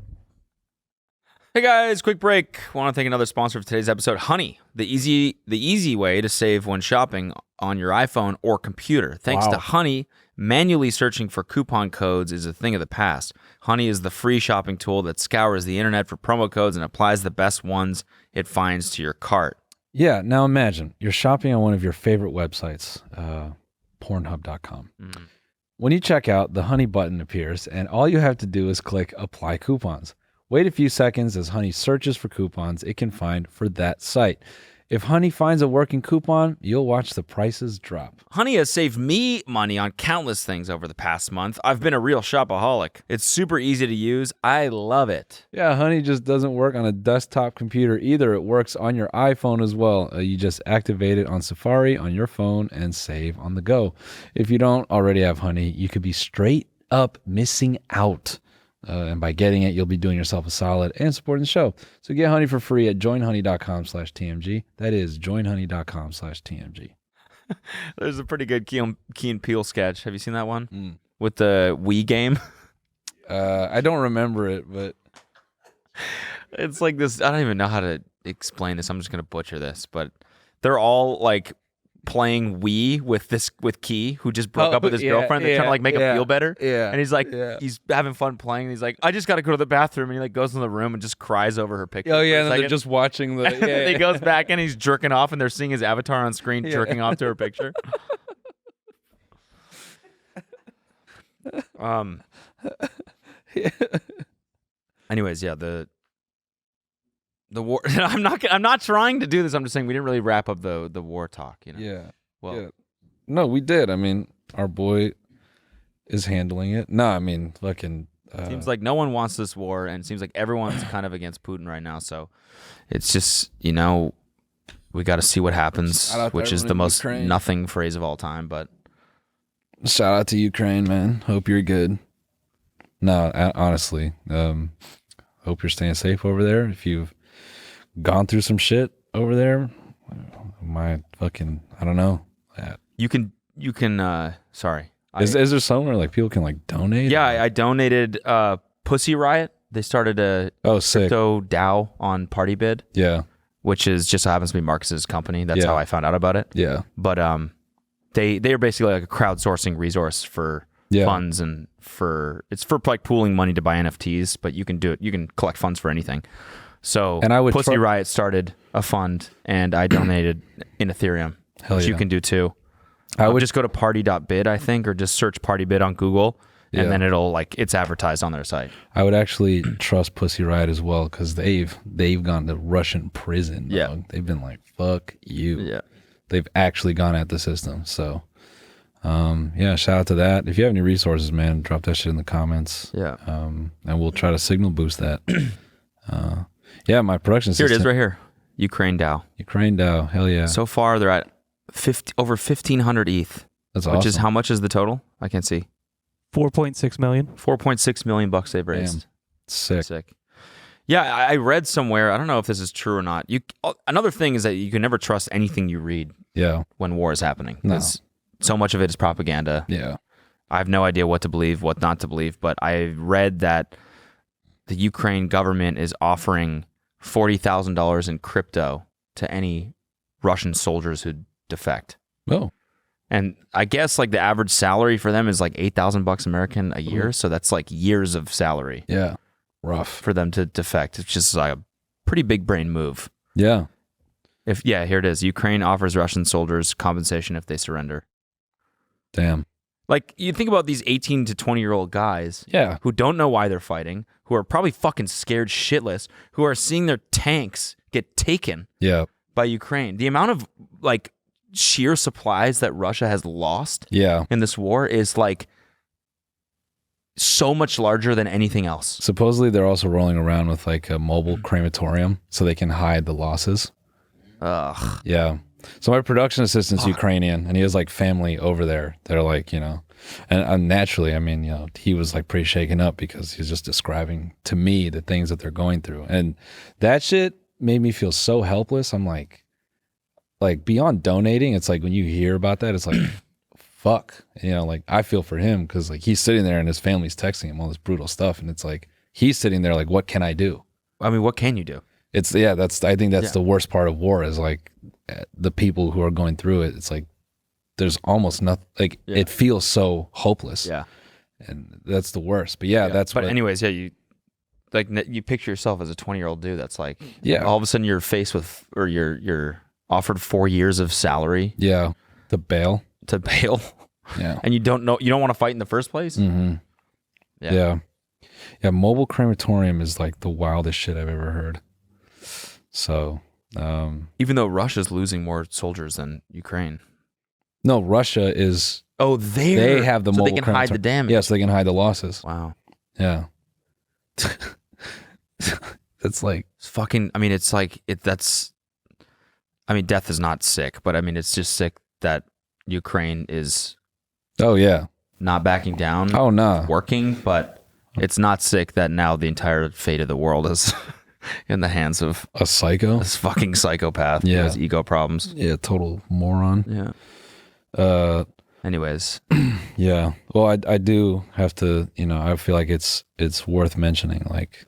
Hey guys, quick break. Want to thank another sponsor for today's episode, Honey, the easy way to save when shopping on your iPhone or computer. Thanks to Honey, manually searching for coupon codes is a thing of the past. Honey is the free shopping tool that scours the internet for promo codes and applies the best ones it finds to your cart. Yeah, now imagine you're shopping on one of your favorite websites, Pornhub.com. When you check out, the Honey button appears, and all you have to do is click Apply Coupons. Wait a few seconds as Honey searches for coupons it can find for that site. If Honey finds a working coupon, you'll watch the prices drop. Honey has saved me money on countless things over the past month. I've been a real shopaholic. It's super easy to use. I love it. Yeah, Honey just doesn't work on a desktop computer either. It works on your iPhone as well. You just activate it on Safari on your phone and save on the go. If you don't already have Honey, you could be straight up missing out. And by getting it, you'll be doing yourself a solid and supporting the show. So get Honey for free at joinhoney.com/TMG. That is joinhoney.com/TMG. There's a pretty good Key and Peele sketch. Have you seen that one? With the Wii game? I don't remember it, but it's like this. I don't even know how to explain this. I'm just going to butcher this. But they're all like playing Wii with Key, who just broke up with his girlfriend. They're trying to like make him feel better. Yeah. And he's like, he's having fun playing. And he's like, I just got to go to the bathroom. And he like goes in the room and just cries over her picture. Oh yeah, and then they're just watching the. And he goes back and he's jerking off, and they're seeing his avatar on screen jerking off to her picture. Anyways, yeah, the war. I'm not trying to do this. I'm just saying we didn't really wrap up the war talk. You know. Yeah. Well. Yeah. No, we did. I mean, our boy is handling it. No, I mean, fucking. Seems like no one wants this war, and it seems like everyone's kind of against Putin right now. So it's just, we got to see what happens, which is the most nothing phrase of all time. But shout out to Ukraine, man. Hope you're good. No, honestly, hope you're staying safe over there. If you've gone through some shit over there, I don't know. You can. Sorry. Is there somewhere like people can like donate? Yeah, I donated Pussy Riot. They started a crypto DAO on PartyBid. Yeah. Which is just so happens to be Marcus's company. That's how I found out about it. Yeah. But they are basically like a crowdsourcing resource for funds and it's for like pooling money to buy NFTs, but you can do it. You can collect funds for anything. So Pussy Riot started a fund and I donated in Ethereum, which you can do too. I would just go to party.bid, I think, or just search PartyBid on Google, and then it's advertised on their site. I would actually trust Pussy Riot as well because they've gone to Russian prison. Dog. Yeah, they've been like, fuck you. Yeah, they've actually gone at the system. So, shout out to that. If you have any resources, man, drop that shit in the comments. Yeah, and we'll try to signal boost that. My production system. Here it is, right here. Ukraine DAO. Hell yeah. So far, they're at over 1,500 ETH. That's awesome. Which is how much is the total? I can't see. 4.6 million. 4.6 million bucks they've raised. Damn. Sick. Yeah, I read somewhere. I don't know if this is true or not. Another thing is that you can never trust anything you read. Yeah. When war is happening, No. so much of it is propaganda. Yeah. I have no idea what to believe, what not to believe. But I read that the Ukraine government is offering $40,000 in crypto to any Russian soldiers who defect. Oh. And I guess like the average salary for them is like $8,000 American a year. So that's like years of salary. Yeah. Rough. For them to defect. It's just like a pretty big brain move. Yeah. Here it is. Ukraine offers Russian soldiers compensation if they surrender. Damn. Like you think about these 18 to 20-year-old guys who don't know why they're fighting, who are probably fucking scared shitless, who are seeing their tanks get taken by Ukraine. The amount of like sheer supplies that Russia has lost in this war is like so much larger than anything else. Supposedly they're also rolling around with like a mobile crematorium so they can hide the losses. Ugh. Yeah. So my production assistant's Ukrainian and he has like family over there that are like, and naturally, I mean, he was like pretty shaken up because he's just describing to me the things that they're going through. And that shit made me feel so helpless. I'm like like beyond donating, it's like when you hear about that, it's like, fuck, you know, like I feel for him because like he's sitting there and his family's texting him all this brutal stuff, and it's like he's sitting there like, what can I do? I mean, what can you do? It's I think that's the worst part of war is like the people who are going through it. It's like there's almost nothing. Like it feels so hopeless. Yeah, and that's the worst. But that's. But anyways, you picture yourself as a 20-year-old dude that's like, all of a sudden you're faced with, or you're offered 4 years of salary. Yeah, to bail. Yeah, and you don't want to fight in the first place. Mm-hmm. Yeah. Mobile crematorium is like the wildest shit I've ever heard. So, even though Russia's losing more soldiers than Ukraine. No, Russia is. Oh, they have the so mobile they can hide the damage. Yeah, so they can hide the losses. Wow. Yeah. That's like it's fucking. I mean, it's like that's. I mean, death is not sick, but I mean, it's just sick that Ukraine is. Oh yeah. Not backing down. Oh no. Working, but it's not sick that now the entire fate of the world is in the hands of a psycho. This fucking psychopath. Yeah. Who has ego problems. Yeah. Total moron. Yeah. Anyways. Yeah. Well, I do have to. You know, I feel like it's worth mentioning. Like,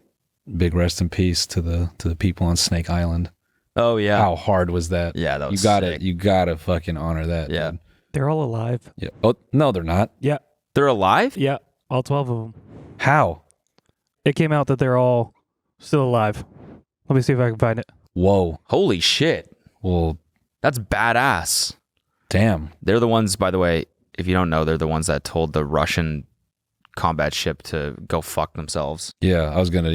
big rest in peace to the people on Snake Island. Oh yeah. How hard was that? Yeah, that was sick. You gotta fucking honor that. Yeah. Dude. They're all alive. Yeah. Oh no, they're not. Yeah. They're alive? Yeah. All 12 of them. How? It came out that they're all still alive. Let me see if I can find it. Whoa. Holy shit. Well, that's badass. Damn. They're the ones, by the way, if you don't know, they're the ones that told the Russian combat ship to go fuck themselves. Yeah, I was gonna,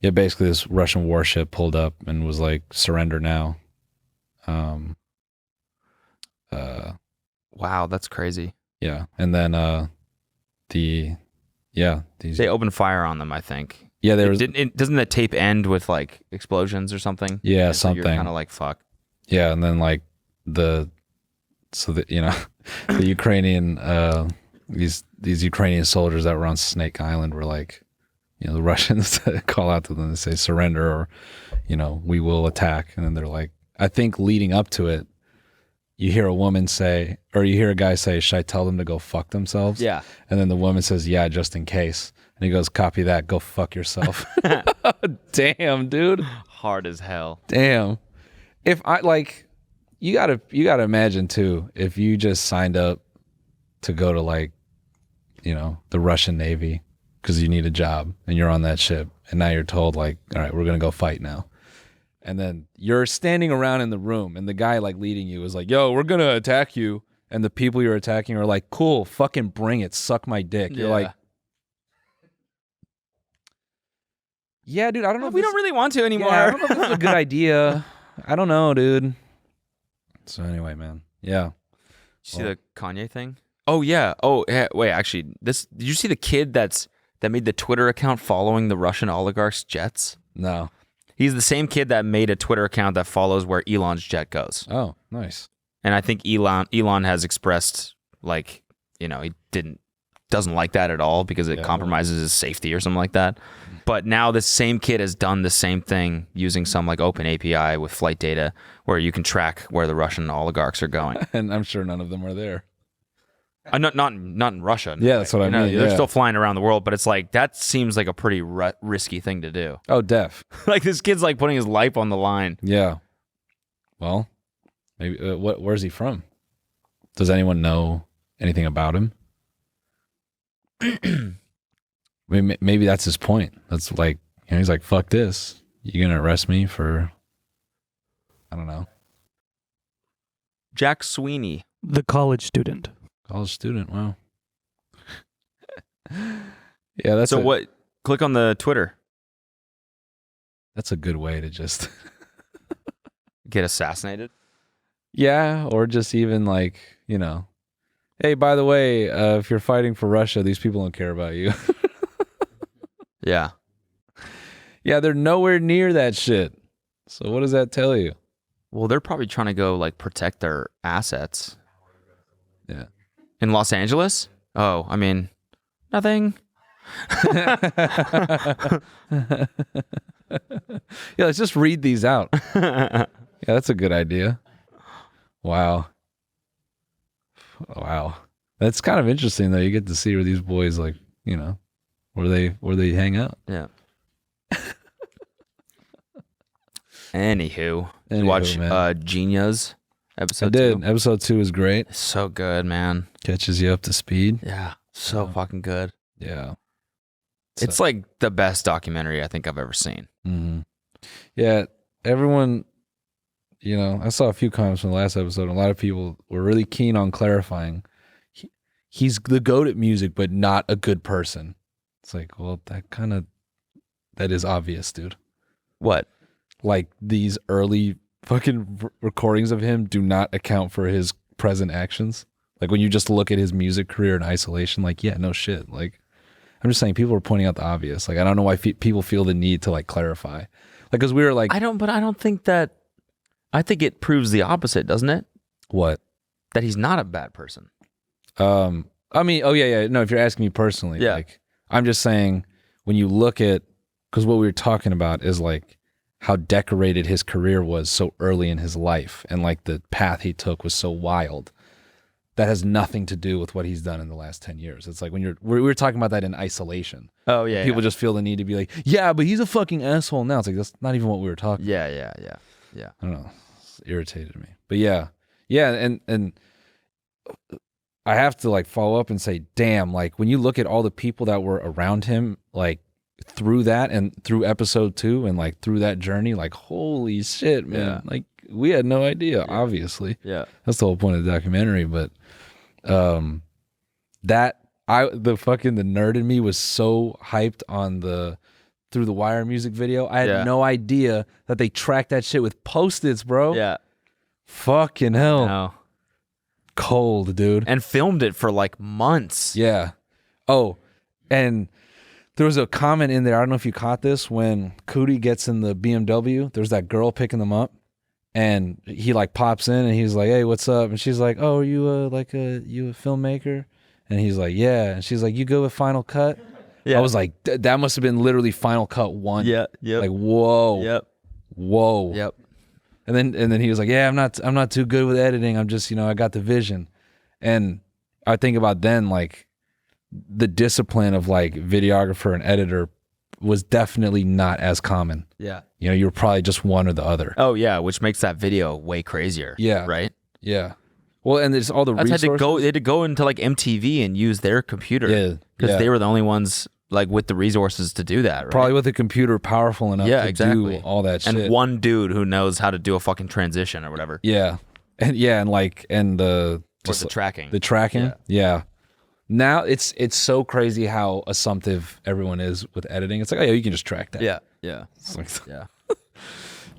basically this Russian warship pulled up and was like, surrender now. Wow, that's crazy. Yeah, and then they opened fire on them, I think. Yeah, doesn't the tape end with like explosions or something? Yeah, and something. So you're kind of like fuck. Yeah, and then like the Ukrainian these Ukrainian soldiers that were on Snake Island were like, you know, the Russians call out to them and say surrender or, you know, we will attack, and then they're like, I think leading up to it, you hear a woman say, or you hear a guy say, should I tell them to go fuck themselves? Yeah. And then the woman says, yeah, just in case. And he goes, copy that, go fuck yourself. Damn, dude. Hard as hell. Damn. If I like, you gotta imagine too, if you just signed up to go to like, you know, the Russian Navy because you need a job and you're on that ship, and now you're told like, all right, we're gonna go fight now. And then you're standing around in the room and the guy like leading you is like, yo, we're going to attack you. And the people you're attacking are like, cool, fucking bring it. Suck my dick. You're like, yeah, dude, I don't know. We don't really want to anymore. Yeah, I don't know if this is a good idea. I don't know, dude. So anyway, man. Yeah. Did you see the Kanye thing? Oh, yeah. Oh, yeah. Wait, actually, did you see the kid that made the Twitter account following the Russian oligarch's jets? No. He's the same kid that made a Twitter account that follows where Elon's jet goes. Oh, nice. And I think Elon has expressed like, you know, he doesn't like that at all because it compromises his safety or something like that. But now this same kid has done the same thing using some like open API with flight data where you can track where the Russian oligarchs are going. And I'm sure none of them are there. Not in Russia. Yeah, that's what I mean. They're still flying around the world, but it's like that seems like a pretty risky thing to do. Oh, def. Like this kid's like putting his life on the line. Yeah. Well, maybe. Where's he from? Does anyone know anything about him? Maybe that's his point. That's like, you know, he's like, fuck this. You're gonna arrest me for, I don't know. Jack Sweeney, the college student. College student. Wow. Yeah, that's what? Click on the Twitter. That's a good way to just get assassinated. Yeah, or just even like, you know, hey, by the way, if you're fighting for Russia, these people don't care about you. Yeah. Yeah, they're nowhere near that shit. So what does that tell you? Well, they're probably trying to go like protect their assets. Yeah. In Los Angeles? Oh, I mean, nothing. Yeah, let's just read these out. Yeah, that's a good idea. Wow. That's kind of interesting though. You get to see where these boys like, where they hang out. Yeah. Anywho, did you watch Genia's episode? I did. 2? Episode 2 is great. It's so good, man. Catches you up to speed. Yeah, so fucking good. Yeah. It's like the best documentary I think I've ever seen. Mm-hmm. Yeah, everyone, I saw a few comments from the last episode. And a lot of people were really keen on clarifying he's the GOAT at music, but not a good person. It's like, well, that is obvious, dude. What? Like these early fucking recordings of him do not account for his present actions. Like when you just look at his music career in isolation, like, yeah, no shit. Like, I'm just saying people are pointing out the obvious. Like, I don't know why people feel the need to like clarify. Like, cause we were like, I don't think that, I think it proves the opposite, doesn't it? what? That he's not a bad person. I mean, oh yeah. No, if you're asking me personally, Yeah. like, I'm just saying when you look at, cause what we were talking about is like how decorated his career was so early in his life. And like the path he took was so wild. That has nothing to do with what he's done in the last 10 years. It's like when we were talking about that in isolation. Oh yeah. People just feel the need to be like, yeah, but he's a fucking asshole now. It's like, that's not even what we were talking about. Yeah. I don't know. It's irritated me. But yeah. And I have to like follow up and say, damn, like when you look at all the people that were around him, like through that and through episode 2 and like through that journey, like, holy shit, man. Yeah. Like we had no idea, obviously. Yeah. That's the whole point of the documentary. But the nerd in me was so hyped on the Through the Wire music video. I had no idea that they tracked that shit with Post-its, bro. Yeah. Fucking hell. No. Cold, dude. And filmed it for like months. Yeah. Oh, and there was a comment in there. I don't know if you caught this. When Cody gets in the BMW, there's that girl picking them up. And he like pops in and he's like, hey, what's up? And she's like, oh, are you you a filmmaker? And he's like, yeah. And she's like, you go with Final Cut? Yeah. I was like, that must have been literally Final Cut 1. Yeah. Yep. Like, whoa. Yep. Whoa. Yep. And then he was like, yeah, I'm not too good with editing. I'm just, I got the vision. And I think about then, like, the discipline of like videographer and editor was definitely not as common. Yeah. You were probably just one or the other. Oh yeah, which makes that video way crazier. Yeah. Right? Yeah. Well, and there's all the That's resources. they had to go into like MTV and use their computer. Yeah. Because Yeah. they were the only ones like with the resources to do that, right? Probably with a computer powerful enough to do all that shit. And one dude who knows how to do a fucking transition or whatever. Yeah. And the Or the tracking. The tracking. Yeah. Now it's so crazy how assumptive everyone is with editing. It's like, oh yeah, you can just track that. Yeah. Yeah. It's like, Yeah.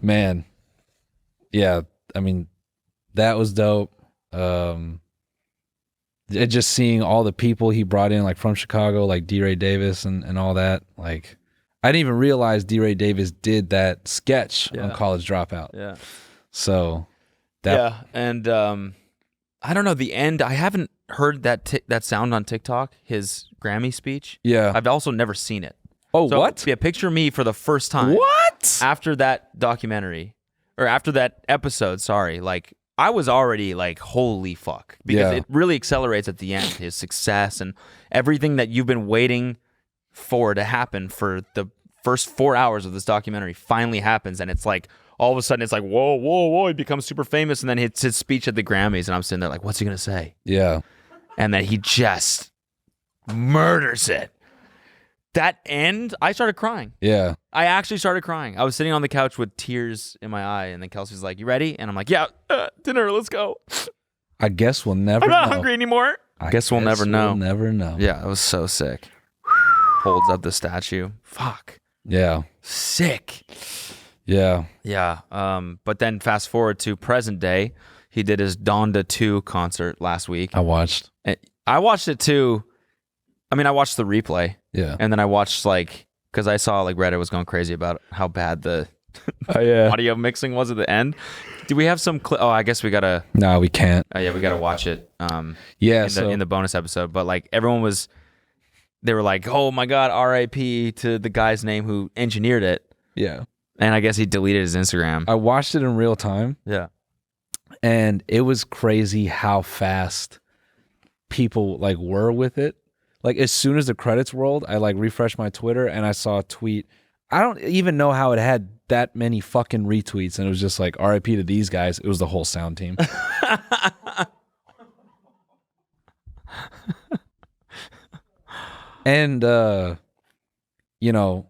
man. Yeah. I mean, that was dope. Just seeing all the people he brought in, like from Chicago, like D. Ray Davis and all that. Like, I didn't even realize D. Ray Davis did that sketch on College Dropout. Yeah. So and I don't know the end. I haven't heard that sound on TikTok. His Grammy speech. Yeah. I've also never seen it. Oh, So, what? Yeah, picture me for the first time. What? After that documentary, or after that episode, sorry, like, I was already like, holy fuck. Because it really accelerates at the end, his success and everything that you've been waiting for to happen for the first 4 hours of this documentary finally happens. And it's like, all of a sudden, it's like, whoa, he becomes super famous. And then it's his speech at the Grammys. And I'm sitting there like, what's he going to say? Yeah. And then he just murders it. That end, I started crying. Yeah. I actually started crying. I was sitting on the couch with tears in my eye, and then Kelsey's like, you ready? And I'm like, yeah, dinner, let's go. I guess we'll never I'm not know. hungry anymore. I guess we'll never know. We'll never know. Yeah, it was so sick. Holds up the statue. Fuck. Yeah. Sick. Yeah. Yeah. But then fast forward to present day, he did his Donda 2 concert last week. I watched. I watched it too. I mean, I watched the replay. Yeah. And then I watched because I saw like Reddit was going crazy about how bad the yeah. audio mixing was at the end. Do we have some Oh, I guess we gotta. No, we can't. Yeah, we gotta watch it. Yeah. In the bonus episode, but like everyone was, they were like, "Oh my God, R.I.P. to the guy's name who engineered it." Yeah. And I guess he deleted his Instagram. I watched it in real time, Yeah. and it was crazy how fast people like were with it. Like as soon as the credits rolled, I like refreshed my Twitter and I saw a tweet. I don't even know how it had that many fucking retweets, and it was just like RIP to these guys. It was the whole sound team. And you know,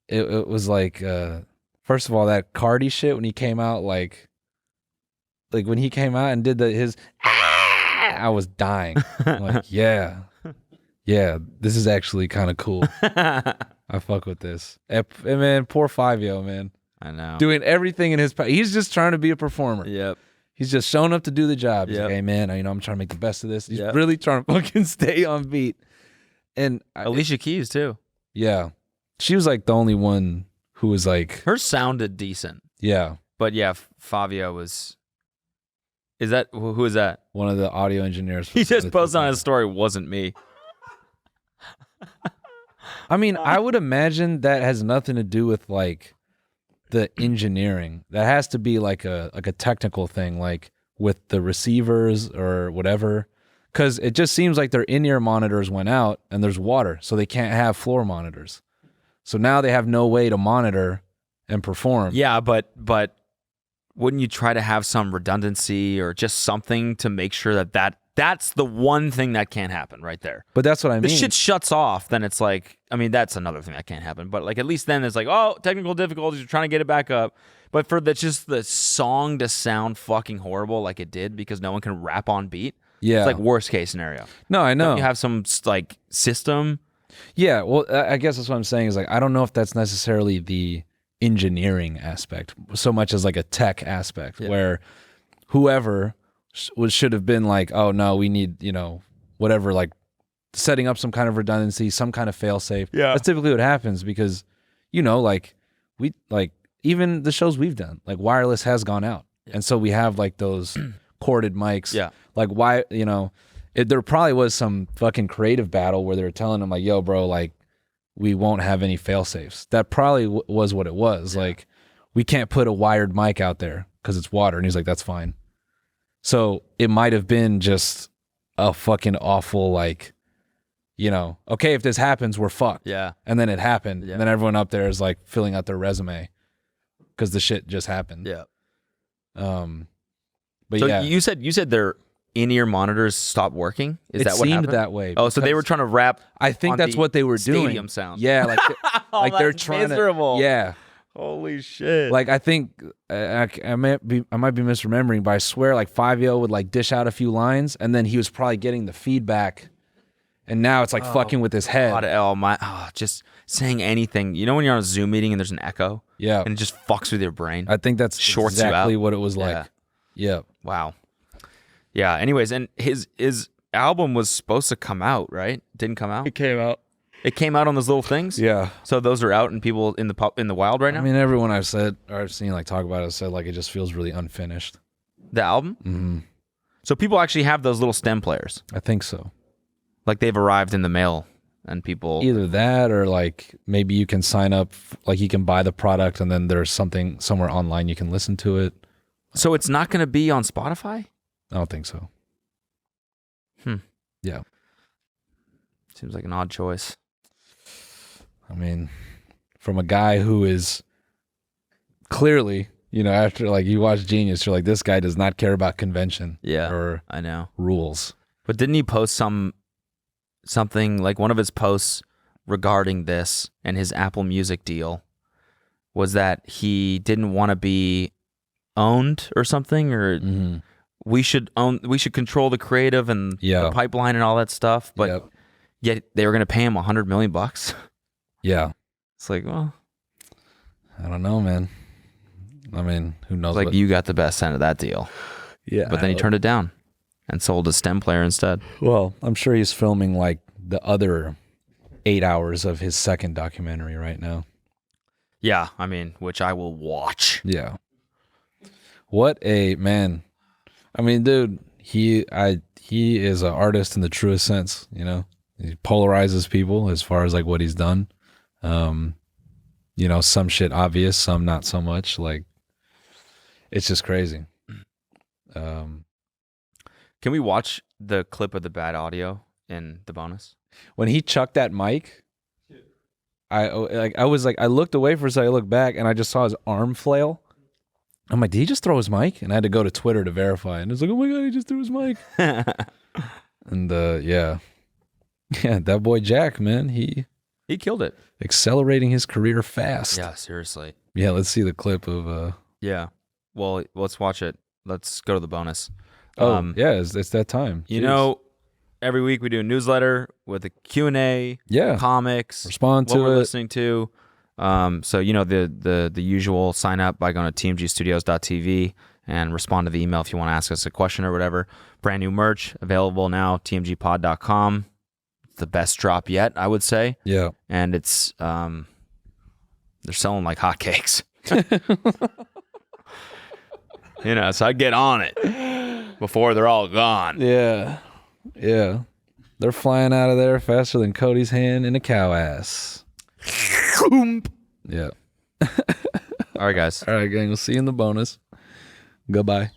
it was like first of all, that Cardi shit when he came out, like when he came out and did his I was dying. I'm like, yeah, this is actually kind of cool. I fuck with this. And man, poor Fabio, man. I know. Doing everything in his power. He's just trying to be a performer. Yep. He's just showing up to do the job. He's Yep. like, hey man, I'm trying to make the best of this. He's Yep. really trying to fucking stay on beat. And Alicia Keys too. yeah, she was like the only one who was like, Hers sounded decent, yeah, but yeah, Fabio was. Is that who is that? one of the audio engineers. He just posted on his story. Wasn't me. I mean, I would imagine that has nothing to do with like the engineering. That has to be like a technical thing, like with the receivers or whatever. Because it just seems like their in-ear monitors went out and there's water, so they can't have floor monitors. So now they have no way to monitor and perform. Yeah, but wouldn't you try to have some redundancy or just something to make sure that's the one thing that can't happen right there? But that's what I mean. The shit shuts off, then it's like, I mean, that's another thing that can't happen. But like at least then it's like, oh, technical difficulties, you're trying to get it back up. But for just the song to sound fucking horrible like it did because no one can rap on beat, yeah, it's like worst case scenario. No, I know. Don't you have some like system. Yeah, well, I guess that's what I'm saying is like I don't know if that's necessarily the engineering aspect so much as like a tech aspect where whoever should have been like, oh no, we need, whatever, like setting up some kind of redundancy, some kind of fail safe. Yeah. That's typically what happens because, like we like even the shows we've done, like wireless has gone out. And so we have like those corded mics. Yeah. Like why, there probably was some fucking creative battle where they were telling him like, yo, bro, like we won't have any fail safes. That probably was what it was. Yeah. Like we can't put a wired mic out there because it's water. And he's like, that's fine. So it might have been just a fucking awful, like, okay, if this happens, we're fucked. Yeah. And then it happened. Yeah. And then everyone up there is like filling out their resume because the shit just happened. Yeah. But so yeah. you said their in-ear monitors stopped working? Is that what happened? It seemed that way. Oh, so they were trying to rap. I think that's what they were doing. Stadium sound. Yeah, like like they're trying miserable. to. Yeah. Holy shit. Like I think I might be misremembering, but I swear like Fabio would like dish out a few lines, and then he was probably getting the feedback, and now it's like fucking with his head. Just saying anything. You know when you're on a Zoom meeting and there's an echo? Yeah. And it just fucks with your brain. I think that's Shorts you exactly out. what it was like. Yeah. Wow. Yeah. Anyways, and his album was supposed to come out, right? Didn't come out. It came out. It came out on those little things. Yeah. So those are out and people in the wild right now. I mean, everyone I've seen like talk about it said like it just feels really unfinished. The album. Mm-hmm. So people actually have those little stem players. I think so. Like they've arrived in the mail, and people either that or like maybe you can sign up, like you can buy the product and then there's something somewhere online you can listen to it. So it's not going to be on Spotify? I don't think so. Yeah. Seems like an odd choice. I mean, from a guy who is clearly, after like you watch Genius, you're like, this guy does not care about convention. Yeah, or I know rules. But didn't he post something like one of his posts regarding this and his Apple Music deal was that he didn't want to be owned or something, or we should control the creative and the pipeline and all that stuff, but yet they were going to pay him $100 million. Yeah. It's like, well, I don't know, man. I mean, who knows? Like you got the best end of that deal. Yeah. But then he turned it down and sold a stem player instead. Well, I'm sure he's filming like the other 8 hours of his second documentary right now. Yeah, I mean, which I will watch. Yeah. What a man. I mean, dude, he is an artist in the truest sense, He polarizes people as far as like what he's done. You know, some shit obvious, some not so much. Like, it's just crazy. Can we watch the clip of the bad audio in the bonus? When he chucked that mic, I looked away for a second, I looked back, and I just saw his arm flail. I'm like, did he just throw his mic? And I had to go to Twitter to verify. And it's like, oh my God, he just threw his mic. And yeah, that boy Jack, man, he killed it. Accelerating his career fast. Yeah, seriously. Yeah, let's see the clip of. Yeah, well, let's watch it. Let's go to the bonus. Yeah, it's that time. You know, every week we do a newsletter with a Q&A, comics, respond to what we're it. listening to. So, you know, the usual sign up by going to tmgstudios.tv and respond to the email if you want to ask us a question or whatever. Brand new merch available now, tmgpod.com. The best drop yet, I would say. Yeah. And it's, they're selling like hotcakes. You know, so I'd get on it before they're all gone. Yeah. Yeah. They're flying out of there faster than Cody's hand in a cow ass. Yeah. All right, guys. All right, gang. We'll see you in the bonus. Goodbye.